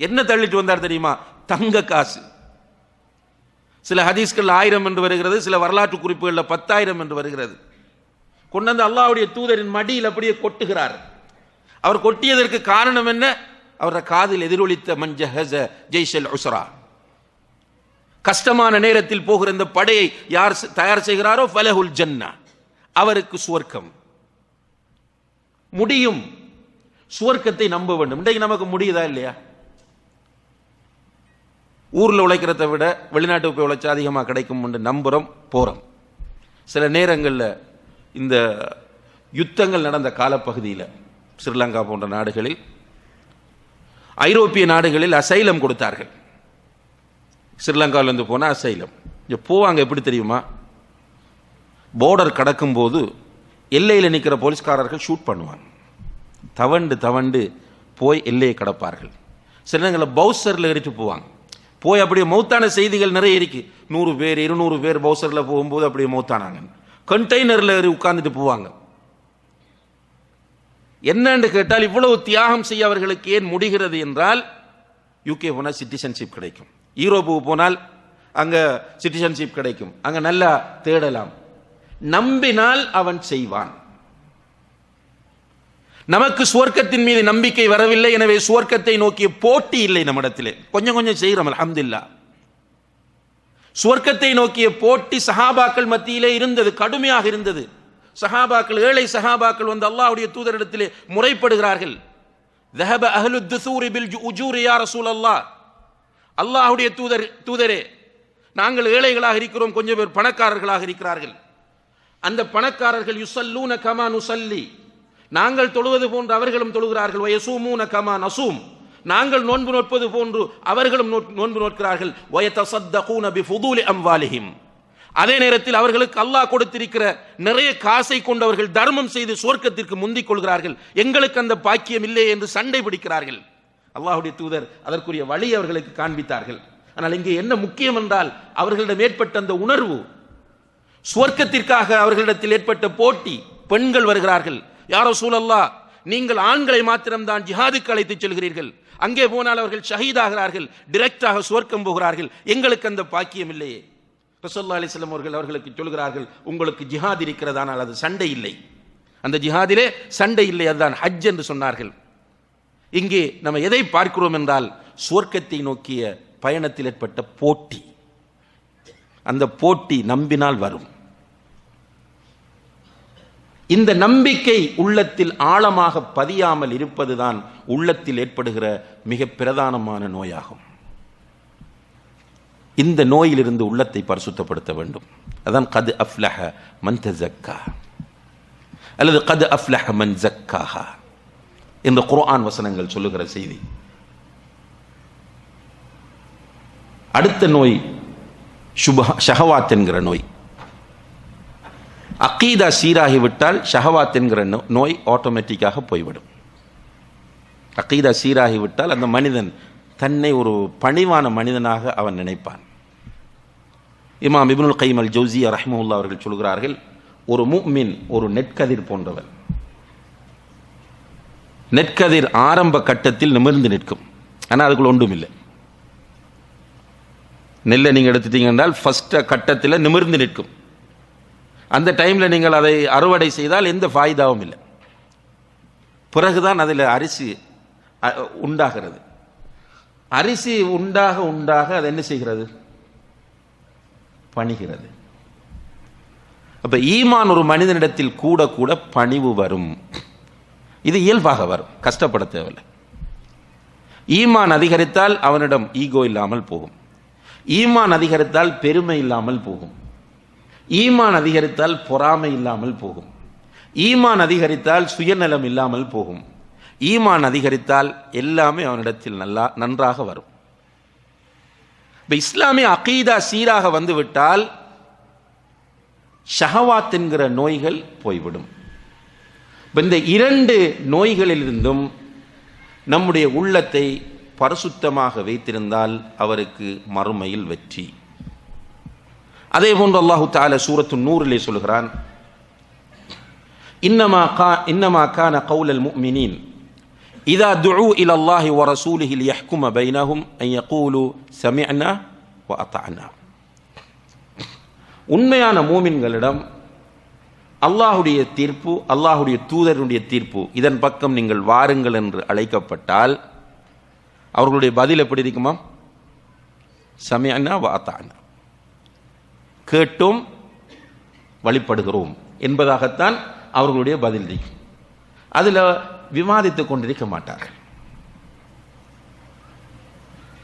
என்ன தள்ளிட்டு வந்தார் தெரியுமா? தங்க காசு. சில ஹதீஸ்கள் 1000 என்று வருகிறது, சில வரலாற்று குறிப்புகளில் 10,000 என்று வருகிறது. கொண்டாந்து அல்லாஹ்வுடைய தூதரின் மடியில் அப்படியே கொட்டுகிறார். அவர் கொட்டியதற்கு காரணம் என்ன? அவருடைய காதில் எதிரொலித்த மன்ஜஹஸ ஜெய்ஷல் உஸ்ரா, கஷ்டமான நேரத்தில் போகிற இந்த படையை யார் தயார் செய்கிறாரோ ஃபலஹுல் ஜன்னா, அவருக்கு சுவர்க்கம். முடியும், சுவர்க்கத்தை நம்ப வேண்டும். இன்றைக்கு நமக்கு முடியுதா இல்லையா? ஊரில் உழைக்கிறத விட வெளிநாட்டுக்கு போய் உழைச்சா அதிகமாக கிடைக்கும் என்று நம்புகிறோம், போகிறோம். சில நேரங்களில் இந்த யுத்தங்கள் நடந்த காலப்பகுதியில் ஸ்ரீலங்கா போன்ற நாடுகளில், ஐரோப்பிய நாடுகளில் அசைலம் கொடுத்தார்கள். ஸ்ரீலங்காவிலேருந்து போனால் அசைலம் இங்கே போவாங்க. எப்படி தெரியுமா? போர்டர் கடக்கும்போது எல்லையில் நிற்கிற போலீஸ்காரர்கள் ஷூட் பண்ணுவாங்க. தவண்டு போய் எல்லையை கடப்பார்கள். சில நேரங்களில் பவுசரில் ஏறிட்டு போவாங்க. போய் அப்படியே மௌத்தான செய்திகள் நிறைய இருக்கு. 100 பேர் 200 பேர் பவுசரில் போகும்போது அப்படியே மௌத்தானாங்க. கண்டெய்னரில் ஏறி உட்கார்ந்துட்டு போவாங்க. என்னன்னு கேட்டால், இவ்வளவு தியாகம் செய்ய அவர்களுக்கு ஏன் முடிகிறது என்றால், யூகே போனால் சிட்டிசன்ஷிப் கிடைக்கும், யூரோப்புக்கு போனால் அங்கே சிட்டிசன்ஷிப் கிடைக்கும், அங்கே நல்லா தேடலாம். நம்பினால் அவன் செய்வான். நமக்கு சுவர்க்கத்தின் மீது நம்பிக்கை வரவில்லை, எனவே சுவர்க்கத்தை நோக்கிய போட்டி இல்லை நம்மிடத்திலே. கொஞ்சம் கொஞ்சம் செய்கிறோம், அல்ஹம்துலில்லாஹ். சுவர்க்கத்தை நோக்கிய போட்டி சஹாபாக்கள் மத்தியிலே இருந்தது, கடுமையாக இருந்தது. சஹாபாக்கள், ஏழை சஹாபாக்கள் வந்து அல்லாஹ்வுடைய தூதரிடத்திலே முறைப்படுகிறார்கள். ذهب اهل الدثور بالاجور يا رسول الله, அல்லாஹ்வுடைய தூதரே, நாங்கள் ஏழைகளாக இருக்கிறோம், கொஞ்சம் பேர் பணக்காரர்களாக இருக்கிறார்கள். அந்த பணக்காரர்கள் யுஸல்லூன கமா நுஸல்லி, நாங்கள் தொழுவது போன்று அவர்களும் தொழுகிறார்கள். வயசூமூன கமா நஸூம், நாங்கள் நோன்பு நோட்பது போன்று அவர்களும் நோன்பு நோட்கிறார்கள். வயதஸத்தகூன பிஃபுதூலி அம்வாலிஹிம், அதே நேரத்தில் அவர்களுக்கு அல்லாஹ் கொடுத்திருக்கிற நிறைய காசை கொண்டவர்கள் தர்மம் செய்து சுவர்க்கத்திற்கு முந்திக் கொள்கிறார்கள். எங்களுக்கு அந்த பாக்கியம் இல்லை என்று சண்டை பிடிக்கிறார்கள். அல்லாஹ்வுடைய தூதர் அதற்குரிய வழி அவர்களுக்கு காண்பித்தார்கள். ஆனால் இங்கே என்ன முக்கியம் என்றால், அவர்களிடம் ஏற்பட்ட அந்த உணர்வு, சுவர்க்கத்திற்காக அவர்களிடத்தில் ஏற்பட்ட போட்டி. பெண்கள் வருகிறார்கள், யா ரசூலல்லாஹ், நீங்கள் ஆண்களை மாத்திரம்தான் ஜிஹாதுக்கு அழைத்துச் செல்கிறீர்கள், அங்கே போனால் அவர்கள் ஷஹீதாகிறார்கள், டிரெக்டாக சுவர்க்கம் போகிறார்கள், எங்களுக்கு அந்த பாக்கியம் இல்லையே. ரசூலுல்லாஹி அலைஹி வஸல்லம் அவர்களுக்கு சொல்கிறார்கள், உங்களுக்கு ஜிஹாத் இருக்கிறதானால் அது சண்டை இல்லை, அந்த ஜிஹாதிலே சண்டை இல்லை, அதுதான் ஹஜ் என்று சொன்னார்கள். இங்கே நம்ம எதை பார்க்கிறோம் என்றால், சுவர்க்கத்தை நோக்கிய பயணத்தில் ஏற்பட்ட போட்டி. அந்த போட்டி நம்பினால் வரும். இந்த நம்பிக்கை உள்ளத்தில் ஆழமாக பதியாமல் இருப்பதுதான் உள்ளத்தில் ஏற்படுகிற மிக பிரதானமான நோயாகும். இந்த நோயிலிருந்து உள்ளத்தை பரிசுத்தப்படுத்த வேண்டும். அதான் கத் அஃப்லஹ மன் தஸக்கா அல்லது கத் அஃப்லஹ மன் ஸக்காஹா என்ற குர்ஆன் வசனங்கள் சொல்லுகிற செய்தி. அடுத்த நோய் ஷஹவாத் என்கிற நோய். அகீதா சீராகிவிட்டால் ஷஹவாத் என்கிற நோய் ஆட்டோமேட்டிக்காக போய்விடும். அகீதா சீராகிவிட்டால் அந்த மனிதன் தன்னை ஒரு பணிவான மனிதனாக அவன் நினைப்பான். இமாம் இப்னுல் கைம் அல் ஜௌஸிய்யா ரஹ்மஹுல்லாஹ் அவர்கள் சொல்கிறார்கள், ஒரு முஃமின் ஒரு நெற்கதிர் போன்றவர். நெற்கதிர் ஆரம்ப கட்டத்தில் நிமிர்ந்து நிற்கும், ஆனால் அதுக்குள்ள ஒன்றும் இல்லை. நெல்லை நீங்கள் எடுத்துட்டீங்க என்றால் ஃபர்ஸ்ட் கட்டத்தில் நிமிர்ந்து நிற்கும். அந்த டைமில் நீங்கள் அதை அறுவடை செய்தால் எந்த ஃபாய்தாவும் இல்லை. பிறகுதான் அதில் அரிசி உண்டாகிறது. அரிசி உண்டாக உண்டாக அது என்ன செய்கிறது? பணிகிறது. அப்ப ஈமான் ஒரு மனிதனிடத்தில் கூட கூட பணிவு வரும். இது இயல்பாக வரும், கஷ்டப்பட தேவையில்லை. ஈமான் அதிகரித்தால் அவனிடம் ஈகோ இல்லாமல் போகும். ஈமான் அதிகரித்தால் பெருமை இல்லாமல் போகும். ஈமான் அதிகரித்தால் பொறாமை இல்லாமல் போகும். ஈமான் அதிகரித்தால் சுயநலம் இல்லாமல் போகும். ஈமான் அதிகரித்தால் எல்லாமே அவனிடத்தில் நன்றாக வரும். இப்போ இஸ்லாமிய அகீதா சீராக வந்துவிட்டால் ஷஹவாத் என்கிற நோய்கள் போய்விடும். இந்த இரண்டு நோய்களிலிருந்தும் நம்முடைய உள்ளத்தை பரிசுத்தமாக வைத்திருந்தால் அவருக்கு மறுமையில் வெற்றி. அதே போன்று அல்லாஹு தஆலா சூரத்து நூரிலே சொல்கிறான், இன்னமா கான கௌலல் முஃமினீன் இதா துஉ இலல்லாஹி வ ரசூலிஹி லியஹ்கும பைனஹும் அன் யகூலு சமிஅனா வ அத்தஅனா. உண்மையான மூமின்களிடம் அல்லாஹுடைய தீர்ப்பு, அல்லாஹுடைய தூதருடைய தீர்ப்பு, இதன் பக்கம் நீங்கள் வாருங்கள் என்று அழைக்கப்பட்டால் அவர்களுடைய பதில் எப்படி இருக்குமா? சமிஅனா வ அத்தஅனா, கேட்டோம் வழிபடுகிறோம் என்பதாகத்தான் அவர்களுடைய பதில் இருக்கும். அதில் விவாதித்துக் கொண்டிருக்க மாட்டார்கள்.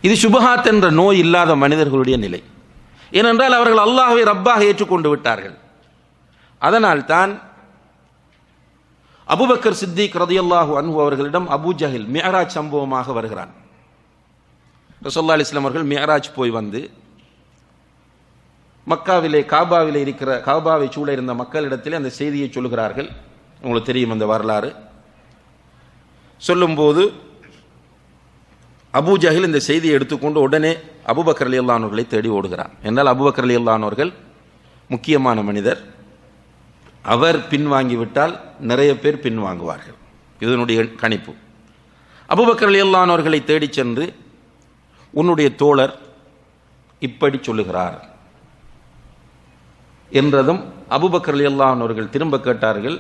இது சுபஹாத் என்ற நோய் இல்லாத மனிதர்களுடைய நிலை. ஏனென்றால் அவர்கள் அல்லாஹ்வை ரப்பாக ஏற்றுக்கொண்டு விட்டார்கள். அதனால் தான் அபூபக்கர் சித்திக் ரலியல்லாஹு அன்ஹு அவர்களிடம் அபூ ஜஹில் மிஅராஜ் சம்பவமாக வருகிறான். ரசூலுல்லாஹி அலைஹி வஸல்லம் அவர்கள் மிஅராஜ் போய் வந்து மக்காவிலே காபாவிலே இருக்கிற காபாவை சூழ இருந்த மக்களிடத்திலே அந்த செய்தியை சொல்லுகிறார்கள். உங்களுக்கு தெரியும் அந்த வரலாறு. சொல்லும்போது அபூ ஜஹில் இந்த செய்தியை எடுத்துக்கொண்டு உடனே அபூபக்கர் ரலியல்லாஹு அன்ஹு அவர்களை தேடி ஓடுகிறான். என்றால் அபூபக்கர் ரலியல்லாஹு அன்ஹு அவர்கள் முக்கியமான மனிதர். அவர் பின்வாங்கிவிட்டால் நிறைய பேர் பின்வாங்குவார்கள். இதனுடைய கணிப்பு. அபூபக்கர் ரலியல்லாஹு அன்ஹு அவர்களை தேடி சென்று, உன்னுடைய தோழர் இப்படி சொல்லுகிறார் என்றதும் அபூபக்கர் ரலியல்லாஹு அன்ஹு அவர்கள் திரும்ப கேட்டார்கள்,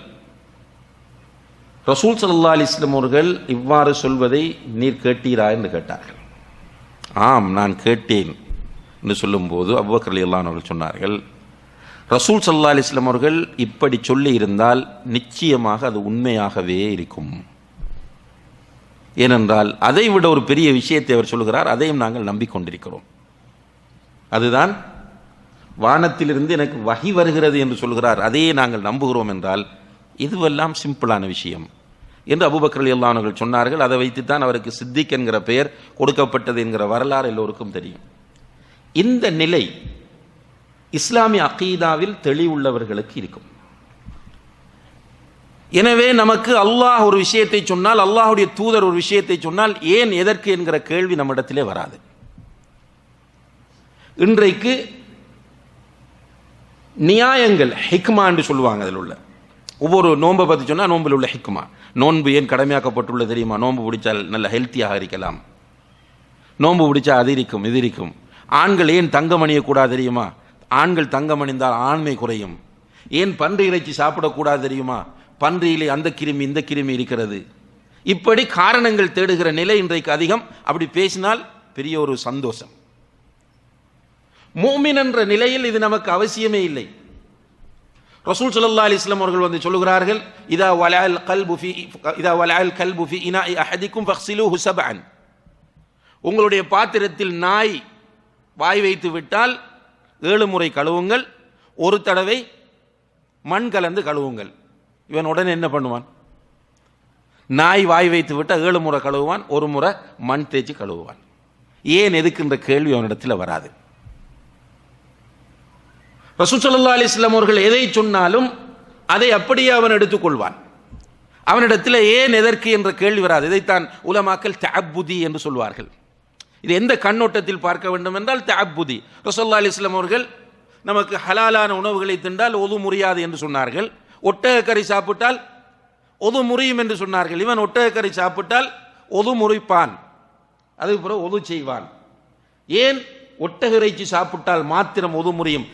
ரசூல் ஸல்லல்லாஹு அலைஹி வஸல்லம் அவர்கள் இவ்வாறு சொல்வதை நீர் கேட்டீரா என்று கேட்டார்கள். ஆம், நான் கேட்டேன் என்று சொல்லும்போது அபூபக்கர் ரலியல்லாஹு அன்ஹு அவர்கள் சொன்னார்கள், ரசூல் ஸல்லல்லாஹு அலைஹி வஸல்லம் அவர்கள் இப்படி சொல்லி இருந்தால் நிச்சயமாக அது உண்மையாகவே இருக்கும். ஏனென்றால் அதை விட ஒரு பெரிய விஷயத்தை அவர் சொல்கிறார், அதையும் நாங்கள் நம்பிக்கொண்டிருக்கிறோம். அதுதான் வானத்திலிருந்து எனக்கு வஹி வருகிறது என்று சொல்கிறார், அதையே நாங்கள் நம்புகிறோம் என்றால் இதுவெல்லாம் சிம்பிளான விஷயம் என்று அபூபக்கர் ரலியல்லாஹு அன்ஹு சொன்னார்கள். அதை வைத்துத்தான் அவருக்கு சித்திக் என்கிற பெயர் கொடுக்கப்பட்டது என்கிற வரலாறு எல்லோருக்கும் தெரியும். இந்த நிலை இஸ்லாமிய அகீதாவில் தெளிவுள்ளவர்களுக்கு இருக்கும். எனவே நமக்கு அல்லாஹ் ஒரு விஷயத்தை சொன்னால், அல்லாஹுடைய தூதர் ஒரு விஷயத்தை சொன்னால் ஏன் எதற்கு என்கிற கேள்வி நம்மிடத்திலே வராது. இன்றைக்கு நியாயங்கள் ஹிக்மா என்று சொல்லுவாங்க. அதில் உள்ள ஒவ்வொரு நோன்பை பற்றி சொன்னால் நோன்பில் உள்ள ஹிக்மா. நோன்பு ஏன் கடமையாக்கப்பட்டுள்ள தெரியுமா? நோன்பு பிடிச்சால் நல்ல ஹெல்த்தியாக இருக்கலாம். நோன்பு பிடிச்சா அது இருக்கும் இது இருக்கும். ஆண்கள் ஏன் தங்கம் அணியக்கூடாது தெரியுமா? ஆண்கள் தங்கம் அணிந்தால் ஆண்மை குறையும். ஏன் பன்றி இறைச்சி சாப்பிடக்கூடாது தெரியுமா? பன்றியிலே அந்த கிருமி இந்த கிருமி இருக்கிறது. இப்படி காரணங்கள் தேடுகிற நிலை இன்றைக்கு அதிகம். அப்படி பேசினால் பெரிய ஒரு சந்தோஷம். மூமின் என்ற நிலையில் இது நமக்கு அவசியமே இல்லை. ரசூல் ஸல்லல்லாஹு அலைஹி வஸல்லம் அவர்கள் வந்து சொல்லுகிறார்கள், இதா வலஅல் கல்பு ஃபீ இனாஇ அஹதிக்கும் ஃபக்ஸிலூஹு சப்அன். உங்களுடைய பாத்திரத்தில் நாய் வாய் வைத்து விட்டால் 7 முறை கழுவுங்கள், ஒரு தடவை மண் கலந்து கழுவுங்கள். இவன் உடனே என்ன பண்ணுவான்? நாய் வாய் வைத்து விட்டால் 7 முறை கழுவுவான், ஒரு முறை மண் தேய்ச்சி கழுவுவான். ஏன் எதுக்குன்ற கேள்வி அவனிடத்தில் வராது. ரசூல் ஸல்லல்லாஹு அலைஹி வஸல்லம் அவர்கள் எதை சொன்னாலும் அதை அப்படியே அவன் எடுத்துக்கொள்வான். அவனிடத்தில் ஏன் எதற்கு என்ற கேள்வி வராது. இதைத்தான் உலமாக்கள் தஅப்புதி என்று சொல்வார்கள். இது எந்த கண்ணோட்டத்தில் பார்க்க வேண்டும் என்றால் தஅப்புதி. ரசூலுல்லாஹி அலைஹி வஸல்லம் அவர்கள் நமக்கு ஹலாலான உணவுகளை தின்றால் ஒது முறியாது என்று சொன்னார்கள். ஒட்டகக்கறி சாப்பிட்டால் ஒது முறியும் என்று சொன்னார்கள். இவன் ஒட்டகக்கறி சாப்பிட்டால் ஒது முறிப்பான், அதுக்கு பிறகு ஒது செய்வான். ஏன் ஒட்டக இறைச்சி சாப்பிட்டால் மாத்திரம் ஒது முறியும்?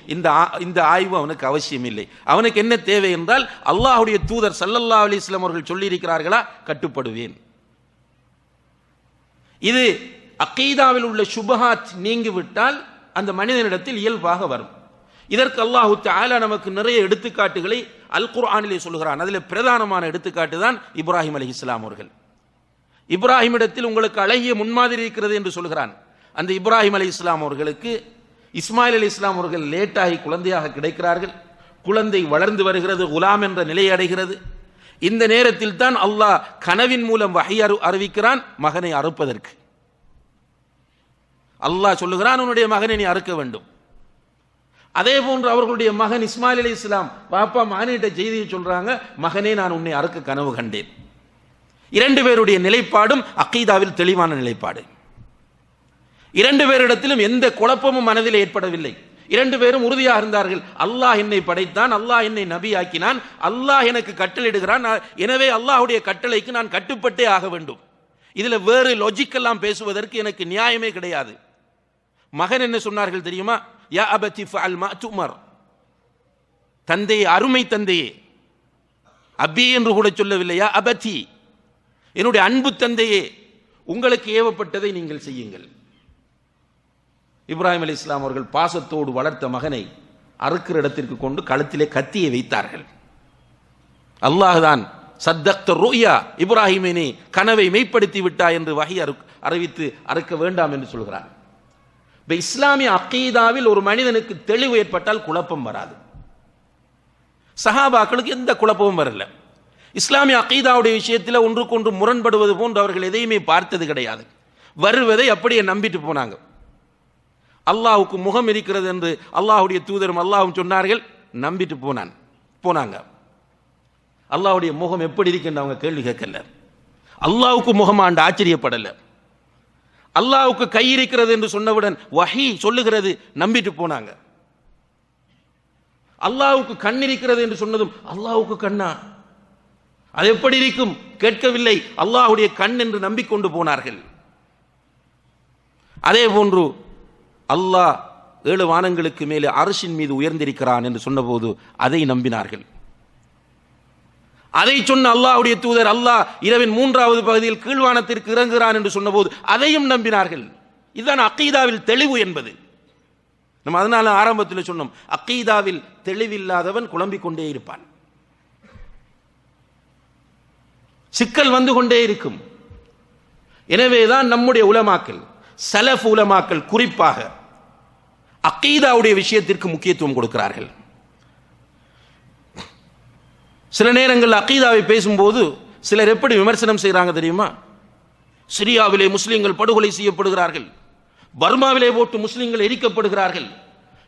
இந்த ஆய்வு அவனுக்கு அவசியம் இல்லை. அவனுக்கு என்ன தேவை என்றால், அல்லாஹ்வுடைய தூதர் ஸல்லல்லாஹு அலைஹி வஸல்லம் அவர்கள் சொல்லி இருக்கிறார்களா, கட்டுப்படுவேன். இது அகீதாவில் உள்ள சுபஹாத் நீங்கிவிட்டால் அந்த மனிதனிடத்தில் இயல்பாக வரும். இதற்கு அல்லாஹு தஆலா நமக்கு நிறைய எடுத்துக்காட்டுகளை அல் குர்ஆனிலே சொல்கிறான். அதில் பிரதானமான எடுத்துக்காட்டு தான் இப்ராஹிம் அலைஹிஸ்ஸலாம் அவர்கள். இப்ராஹிமிடத்தில் உங்களுக்கு அழகிய முன்மாதிரி இருக்கிறது என்று சொல்கிறான். அந்த இப்ராஹிம் அலைஹிஸ்ஸலாம் அவர்களுக்கு இஸ்மாயில் அலைஹிஸ்ஸலாம் அவர்கள் லேட்டாகி குழந்தையாக கிடைக்கிறார்கள். குழந்தை வளர்ந்து வருகிறது, குலாம் என்ற நிலையை அடைகிறது. இந்த நேரத்தில் தான் அல்லாஹ் கனவின் மூலம் வஹி அறிவிக்கிறான், மகனை அறுப்பதற்கு. அல்லாஹ் சொல்லுகிறான், உன்னுடைய மகனை நீ அறுக்க வேண்டும். அதே போன்று அவர்களுடைய மகன் இஸ்மாயில் அலைஹிஸ்ஸலாம் பாப்பா மகனிட்ட செய்தியை சொல்றாங்க, மகனே நான் உன்னை அறுக்க கனவு கண்டேன். 2 பேருடைய நிலைப்பாடும் அகீதாவில் தெளிவான நிலைப்பாடு. இரண்டு பேரிடத்திலும் எந்த குழப்பமும் மனதில் ஏற்படவில்லை. இரண்டு பேரும் உறுதியாக இருந்தார்கள். அல்லாஹ் என்னை படைத்தான், அல்லாஹ் என்னை நபி ஆக்கினான், அல்லாஹ் எனக்கு கட்டளையிடுகிறான், எனவே அல்லாஹ்வுடைய கட்டளைக்கு நான் கட்டுப்பட்டே ஆக வேண்டும். இதுல வேறு லாஜிக்கெல்லாம் பேசுவதற்கு எனக்கு நியாயமே கிடையாது. மகன் என்ன சொன்னார்கள் தெரியுமா? யா அபதி ஃபஅல் மா துமர், தந்தையே, அருமை தந்தையே, அபி என்று கூட சொல்லவில்லை, யா அபதி, என்னுடைய அன்பு தந்தையே, உங்களுக்கு ஏவப்பட்டதை நீங்கள் செய்யுங்கள். இப்ராஹிம் அலைஹிஸ்ஸலாம் அவர்கள் பாசத்தோடு வளர்த்த மகனை அறுக்கிற இடத்திற்கு கொண்டு கழுத்திலே கத்தியை வைத்தார்கள். அல்லாஹ் தான் சத்தக்த ருயா, இப்ராஹிமே நீ கனவை மெய்ப்படுத்தி விட்டாய் என்று வஹி அறிவித்து அறுக்க வேண்டாம் என்று சொல்கிறார். இஸ்லாமிய அகீதாவில் ஒரு மனிதனுக்கு தெளிவு ஏற்பட்டால் குழப்பம் வராது. சஹாபாக்களுக்கு எந்த குழப்பமும் வரல. இஸ்லாமிய அகீதாவுடைய விஷயத்தில் ஒன்றுக்கொன்று முரண்படுவது போன்று அவர்கள் எதையுமே பார்த்தது கிடையாது. வருவதை அப்படியே நம்பிட்டு போனாங்க. அல்லாஹ்வுக்கு முகம் இருக்கிறது என்று அல்லாஹ்வுடைய தூதரும் அல்லாஹ்வும் சொன்னார்கள், நம்பிட்டு போனாங்க. அல்லாஹ்வுடைய முகம் எப்படி இருக்குன்னு அவங்க கேள்வி கேட்கல. அல்லாஹ்வுக்கு முகமாண்டு ஆச்சரியப்படல. அல்லாஹ்வுக்கு கை இருக்கிறது என்று சொன்னவுடன் வஹி சொல்லுகிறது, நம்பிட்டு போனாங்க. அல்லாஹ்வுக்கு கண் இருக்கிறது என்று சொன்னதும் அல்லாஹ்வுக்கு கண்ணா, அது எப்படி இருக்கும் கேட்கவில்லை, அல்லாஹ்வுடைய கண் என்று நம்பிக்கொண்டு போனார்கள். அதே போன்று அல்லாஹ் 7 வானங்களுக்கு மேலே அர்ஷின் மீது உயர்ந்திருக்கிறான் என்று சொன்னபோது அதை நம்பினார்கள். அதை சொன்ன அல்லாஹ்வுடைய தூதர் அல்லாஹ் இரவின் 3வது பகுதியில் கீழ்வானத்திற்கு இறங்குகிறான் என்று சொன்னபோது அதையும் நம்பினார்கள். இதுதான் அகீதாவில் தெளிவு என்பது. நம்ம அதனால ஆரம்பத்தில் சொன்னோம், அகீதாவில் தெளிவில்லாதவன் குழம்பிக் கொண்டே இருப்பான், சிக்கல் வந்து கொண்டே இருக்கும். எனவேதான் நம்முடைய உலமாக்கள், சலஃப் உலமாக்கள் குறிப்பாக அகீதாவுடைய விஷயத்திற்கு முக்கியத்துவம் கொடுக்கிறார்கள். சில நேரங்கள் அகீதாவை பேசும்போது சிலர் எப்படி விமர்சனம் செய்கிறாங்க தெரியுமா? சிரியாவிலே முஸ்லிம்கள் படுகொலை செய்யப்படுகிறார்கள், பர்மாவிலே போட்டு முஸ்லிம்கள் எரிக்கப்படுகிறார்கள்,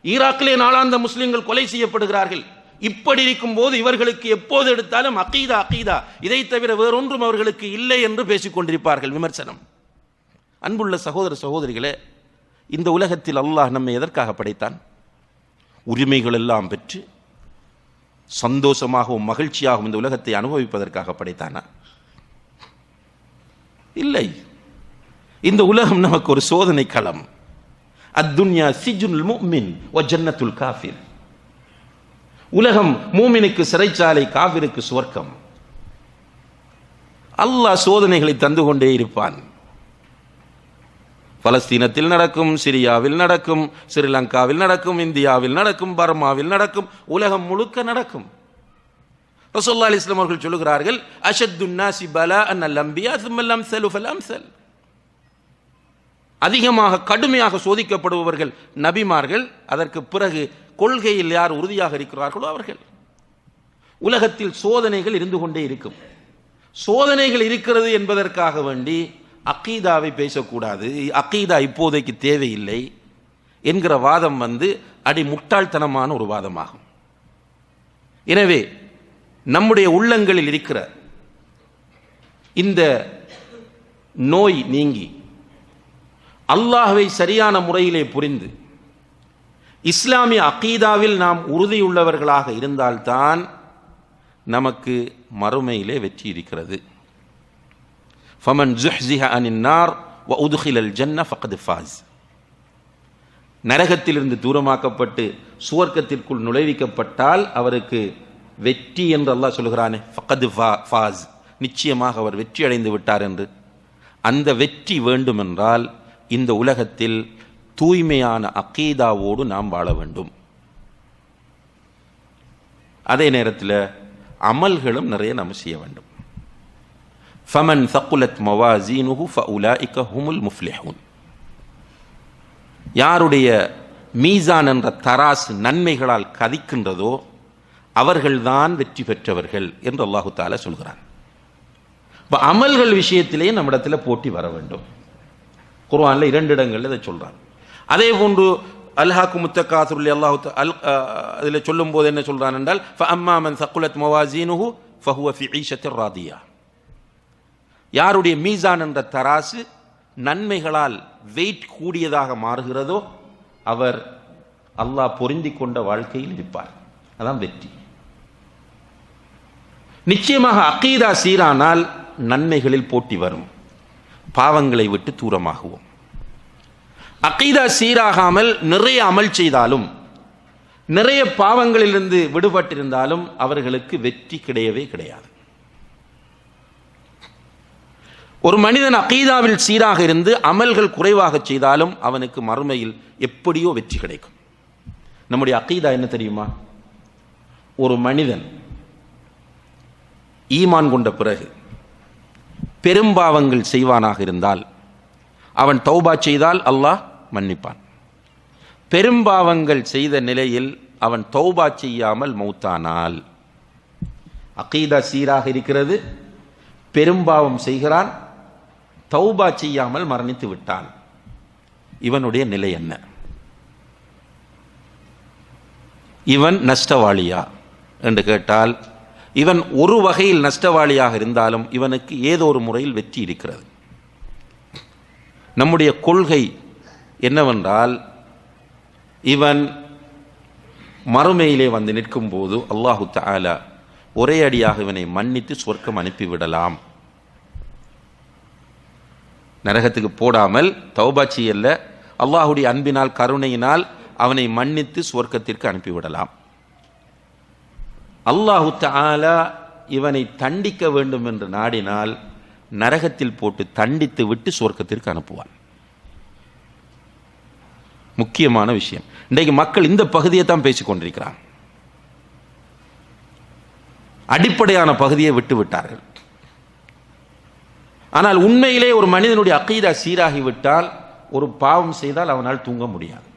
ஈராக்கிலே நாளாந்த முஸ்லிம்கள் கொலை செய்யப்படுகிறார்கள். இப்படி இருக்கும் போது இவர்களுக்கு எப்போது எடுத்தாலும் அகீதா அகீதா, இதை தவிர வேறொன்றும் அவர்களுக்கு இல்லை என்று பேசிக் கொண்டிருப்பார்கள். விமர்சனம். அன்புள்ள சகோதர சகோதரிகளே, இந்த உலகத்தில் அல்லாஹ் நம்மை எதற்காக படைத்தான்? உரிமைகள் எல்லாம் பெற்று சந்தோஷமாகவும் மகிழ்ச்சியாகவும் இந்த உலகத்தை அனுபவிப்பதற்காக படைத்தானா? இல்லை. இந்த உலகம் நமக்கு ஒரு சோதனை களம். அத்துன்யா சிஜ்னுல் முஃமின் வ ஜன்னத்துல் காஃபிர். உலகம் மூமினுக்கு சிறைச்சாலை, காஃபிருக்கு சுவர்க்கம். அல்லாஹ் சோதனைகளை தந்து கொண்டே இருப்பான். பலஸ்தீனத்தில் நடக்கும், சிரியாவில் நடக்கும், ஸ்ரீலங்காவில் நடக்கும், இந்தியாவில் நடக்கும், பர்மாவில் நடக்கும், உலகம் முழுக்க நடக்கும். ரசூலுல்லாஹி அலைஹி வஸல்லம் அவர்கள் சொல்லுகிறார்கள், அஷத்துன் நாஸி பலாஅன் அல் அன்பியா ஸும்ம அல் அம்ஸலு ஃபல் அம்ஸல். அதிகமாக கடுமையாக சோதிக்கப்படுபவர்கள் நபிமார்கள், அதற்கு பிறகு கொள்கையில் யார் உறுதியாக இருக்கிறார்களோ அவர்கள். உலகத்தில் சோதனைகள் இருந்து கொண்டே இருக்கும். சோதனைகள் இருக்கிறது என்பதற்காக வேண்டி அகீதாவை பேசக்கூடாது, அகீதா இப்போதைக்கு தேவையில்லை என்கிற வாதம் அடி முட்டாள்தனமான ஒரு வாதமாகும். எனவே நம்முடைய உள்ளங்களில் இருக்கிற இந்த நோய் நீங்கி அல்லாஹ்வை சரியான முறையிலே புரிந்து இஸ்லாமிய அகீதாவில் நாம் உறுதியுள்ளவர்களாக இருந்தால்தான் நமக்கு மறுமையிலே வெற்றி இருக்கிறது. ஃபமன் ஜுஹ்ஸிஹ அனின் நார் வ உத்கிலல் ஜன்ன ஃபக்த் ஃபாஸ். நரகத்திலிருந்து தூரமாக்கப்பட்டு சுவர்க்கத்திற்குள் நுழைவிக்கப்பட்டால் அவருக்கு வெற்றி என்று அல்லாஹ் சொல்கிறானே, ஃபக்த் ஃபாஸ், நிச்சயமாக அவர் வெற்றி அடைந்து விட்டார் என்று. அந்த வெற்றி வேண்டுமென்றால் இந்த உலகத்தில் தூய்மையான அகீதாவோடு நாம் வாழ வேண்டும். அதே நேரத்தில் அமல்களும் நிறைய நாம் செய்ய வேண்டும். ஃபமன் ஸகுலத் மவாஸீனுஹு ஃபஉலாயிக ஹுமுல் முஃப்லிஹூன். யாருடைய மீசான் என்ற தராஸ் நன்மைகளால் கதிக்கின்றதோ அவர்கள்தான் வெற்றி பெற்றவர்கள் என்று அல்லாஹு தஆலா சொல்கிறான். அமல்கள் விஷயத்திலேயே நம்மிடத்தில் போட்டி வர வேண்டும். குர்ஆனில் 2 இடங்களில் இதை சொல்றான். அதே போன்று அல்ஹாக்கும் முத்தகாசுர் அல்லாஹு அதில் சொல்லும் போது என்ன சொல்றான் என்றால், ஃபஅம்மா மன் ஸகுலத் மவாஸீனுஹு ஃபஹுவ ஃபீ ஈஷத்திர் ராதியா. யாருடைய மீசான் என்ற தராசு நன்மைகளால் வெயிட் கூடியதாக மாறுகிறதோ அவர் அல்லாஹ் பொருந்தி கொண்ட வாழ்க்கையில் இருப்பார். அதான் வெற்றி. நிச்சயமாக அகீதா சீரானால் நன்மைகளில் போட்டி வரும், பாவங்களை விட்டு தூரமாகுவோம். அகீதா சீராகாமல் நிறைய அமல் செய்தாலும் நிறைய பாவங்களிலிருந்து விடுபட்டிருந்தாலும் அவர்களுக்கு வெற்றி கிடையவே கிடையாது. ஒரு மனிதன் அகீதாவில் சீராக இருந்து அமல்கள் குறைவாக செய்தாலும் அவனுக்கு மறுமையில் எப்படியோ வெற்றி கிடைக்கும். நம்முடைய அகீதா என்ன தெரியுமா? ஒரு மனிதன் ஈமான் கொண்ட பிறகு பெரும்பாவங்கள் செய்வானாக இருந்தால் அவன் தௌபா செய்தால் அல்லாஹ் மன்னிப்பான். பெரும்பாவங்கள் செய்த நிலையில் அவன் தௌபா செய்யாமல் மௌத்தானால், அகீதா சீராக இருக்கிறது, பெரும்பாவம் செய்கிறான், தௌபா செய்யாமல் மரணித்து விட்டான், இவனுடைய நிலை என்ன? இவன் நஷ்டவாளியா என்று கேட்டால், இவன் ஒரு வகையில் நஷ்டவாளியாக இருந்தாலும் இவனுக்கு ஏதோ ஒரு முறையில் வெற்றி இருக்கிறது. நம்முடைய கொள்கை என்னவென்றால், இவன் மறுமையிலே வந்து நிற்கும் போது அல்லாஹு தஆலா ஒரே அடியாக இவனை மன்னித்து சொர்க்கம் அனுப்பிவிடலாம். நரகத்துக்கு போடாமல் தௌபா செய்யல்ல, அல்லாஹுடைய அன்பினால் கருணையினால் அவனை மன்னித்து சொர்க்கத்திற்கு அனுப்பிவிடலாம். அல்லாஹு தஆலா இவனை தண்டிக்க வேண்டும் என்று நாடினால் நரகத்தில் போட்டு தண்டித்து விட்டு சொர்க்கத்திற்கு அனுப்புவான். முக்கியமான விஷயம். இன்றைக்கு மக்கள் இந்த பகுதியை தான் பேசிக் கொண்டிருக்கிறாங்க, அடிப்படையான பகுதியை விட்டு விட்டார்கள். ஆனால் உண்மையிலே ஒரு மனிதனுடைய அகீதா சீராகிவிட்டால் ஒரு பாவம் செய்தால் அவனால் தூங்க முடியாது.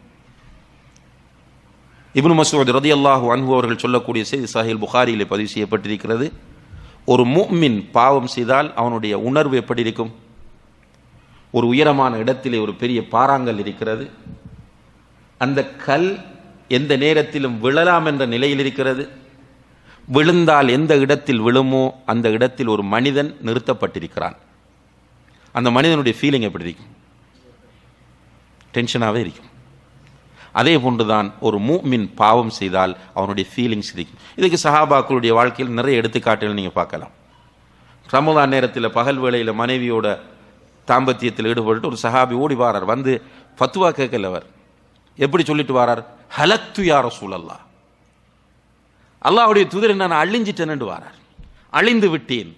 இப்னு மஸ்ஊத் ரலியல்லாஹு அன்ஹு அவர்கள் சொல்லக்கூடிய செய்தி சஹீஹ் புகாரியிலே பதிவு செய்யப்பட்டிருக்கிறது. ஒரு முஃமின் பாவம் செய்தால் அவனுடைய உணர்வு எப்படி இருக்கும்? ஒரு உயரமான இடத்திலே ஒரு பெரிய பாறாங்கல் இருக்கிறது, அந்த கல் எந்த நேரத்திலும் விழலாம் என்ற நிலையில் இருக்கிறது. விழுந்தால் எந்த இடத்தில் விழுமோ அந்த இடத்தில் ஒரு மனிதன் நிறுத்தப்பட்டிருக்கிறான். அந்த மனிதனுடைய ஃபீலிங் எப்படி இருக்கும்? டென்ஷனாகவே இருக்கும். அதே போன்றுதான் ஒரு முஃமின் பாவம் செய்தால் அவனுடைய ஃபீலிங்ஸ் இருக்கும். இதுக்கு சஹாபாக்களுடைய வாழ்க்கையில் நிறைய எடுத்துக்காட்டுகள் நீங்கள் பார்க்கலாம். ரமலான் நேரத்தில் பகல் வேளையில் மனைவியோட தாம்பத்தியத்தில் ஈடுபட்டு ஒரு சஹாபி ஓடி வாரார். வந்து ஃபத்வா கேட்கல, அவர் எப்படி சொல்லிட்டு வாரார்? ஹலக்து யா ரசூலல்லாஹ், அல்லாஹ்வுடைய தூதரை நான் அழிஞ்சிட்டேன்னு வாரார். அழிந்து விட்டேன்.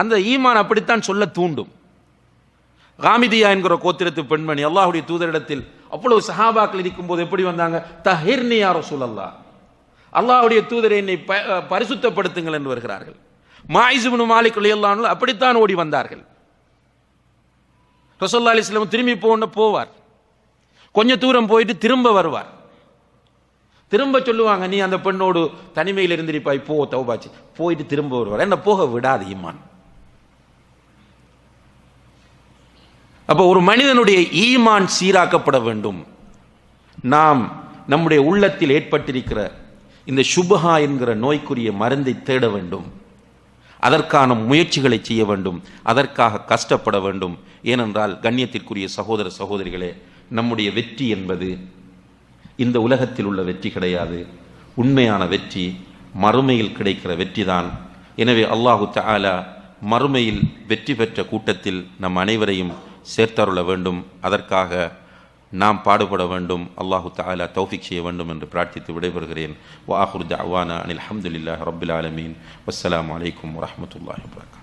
அந்த ஈமான் அப்படித்தான் சொல்ல தூண்டும். காமிதியா என்கிற கோத்திரத்து பெண்மணி அல்லாஹ்வுடைய தூதரிடத்தில் அவ்வளவு சஹாபாக்கள் இருக்கும்போது எப்படி வந்தாங்க? தஹிர்னி யா ரசூலல்லாஹ், அல்லாஹ்வுடைய தூதரை என்னை பரிசுத்தப்படுத்துங்கள் என்று வருகிறார்கள். மாயிஸ் இப்னு மாலிக் ரலியல்லாஹு அன்ஹு அப்படித்தான் ஓடி வந்தார்கள். ரசூலுல்லாஹி அலைஹி வஸல்லம் திரும்பி போவார், கொஞ்ச தூரம் போயிட்டு திரும்ப வருவார். திரும்ப சொல்லுவாங்க, நீ அந்த பெண்ணோடு தனிமையில் இருந்திருப்பாய், போ தௌபாச்சு. போயிட்டு திரும்ப வருவார். என்ன போக விடாது ஈமான். அப்போ ஒரு மனிதனுடைய ஈமான் சீராக்கப்பட வேண்டும். நாம் நம்முடைய உள்ளத்தில் ஏற்பட்டிருக்கிற இந்த சுபஹா என்கிற நோய்க்குரிய மருந்தை தேட வேண்டும். அதற்கான முயற்சிகளை செய்ய வேண்டும். அதற்காக கஷ்டப்பட வேண்டும். ஏனென்றால் கண்ணியத்திற்குரிய சகோதர சகோதரிகளே, நம்முடைய வெற்றி என்பது இந்த உலகத்தில் உள்ள வெற்றி கிடையாது. உண்மையான வெற்றி மறுமையில் கிடைக்கிற வெற்றி தான். எனவே அல்லாஹு தஆலா மறுமையில் வெற்றி பெற்ற கூட்டத்தில் நம் அனைவரையும் சேர்த்தருள வேண்டும். அதற்காக நாம் பாடுபட வேண்டும். அல்லாஹு தஆலா தௌஃபீக் செய்ய வேண்டும் என்று பிரார்த்தித்து விடைபெறுகிறேன். வ ஆகிரு தஅவானா அனில் ஹம்துலில்லாஹி ரப்பில் ஆலமீன். வஸ்ஸலாமு அலைக்கும் வரஹ்மத்துல்லாஹி வபரகாத்துஹு.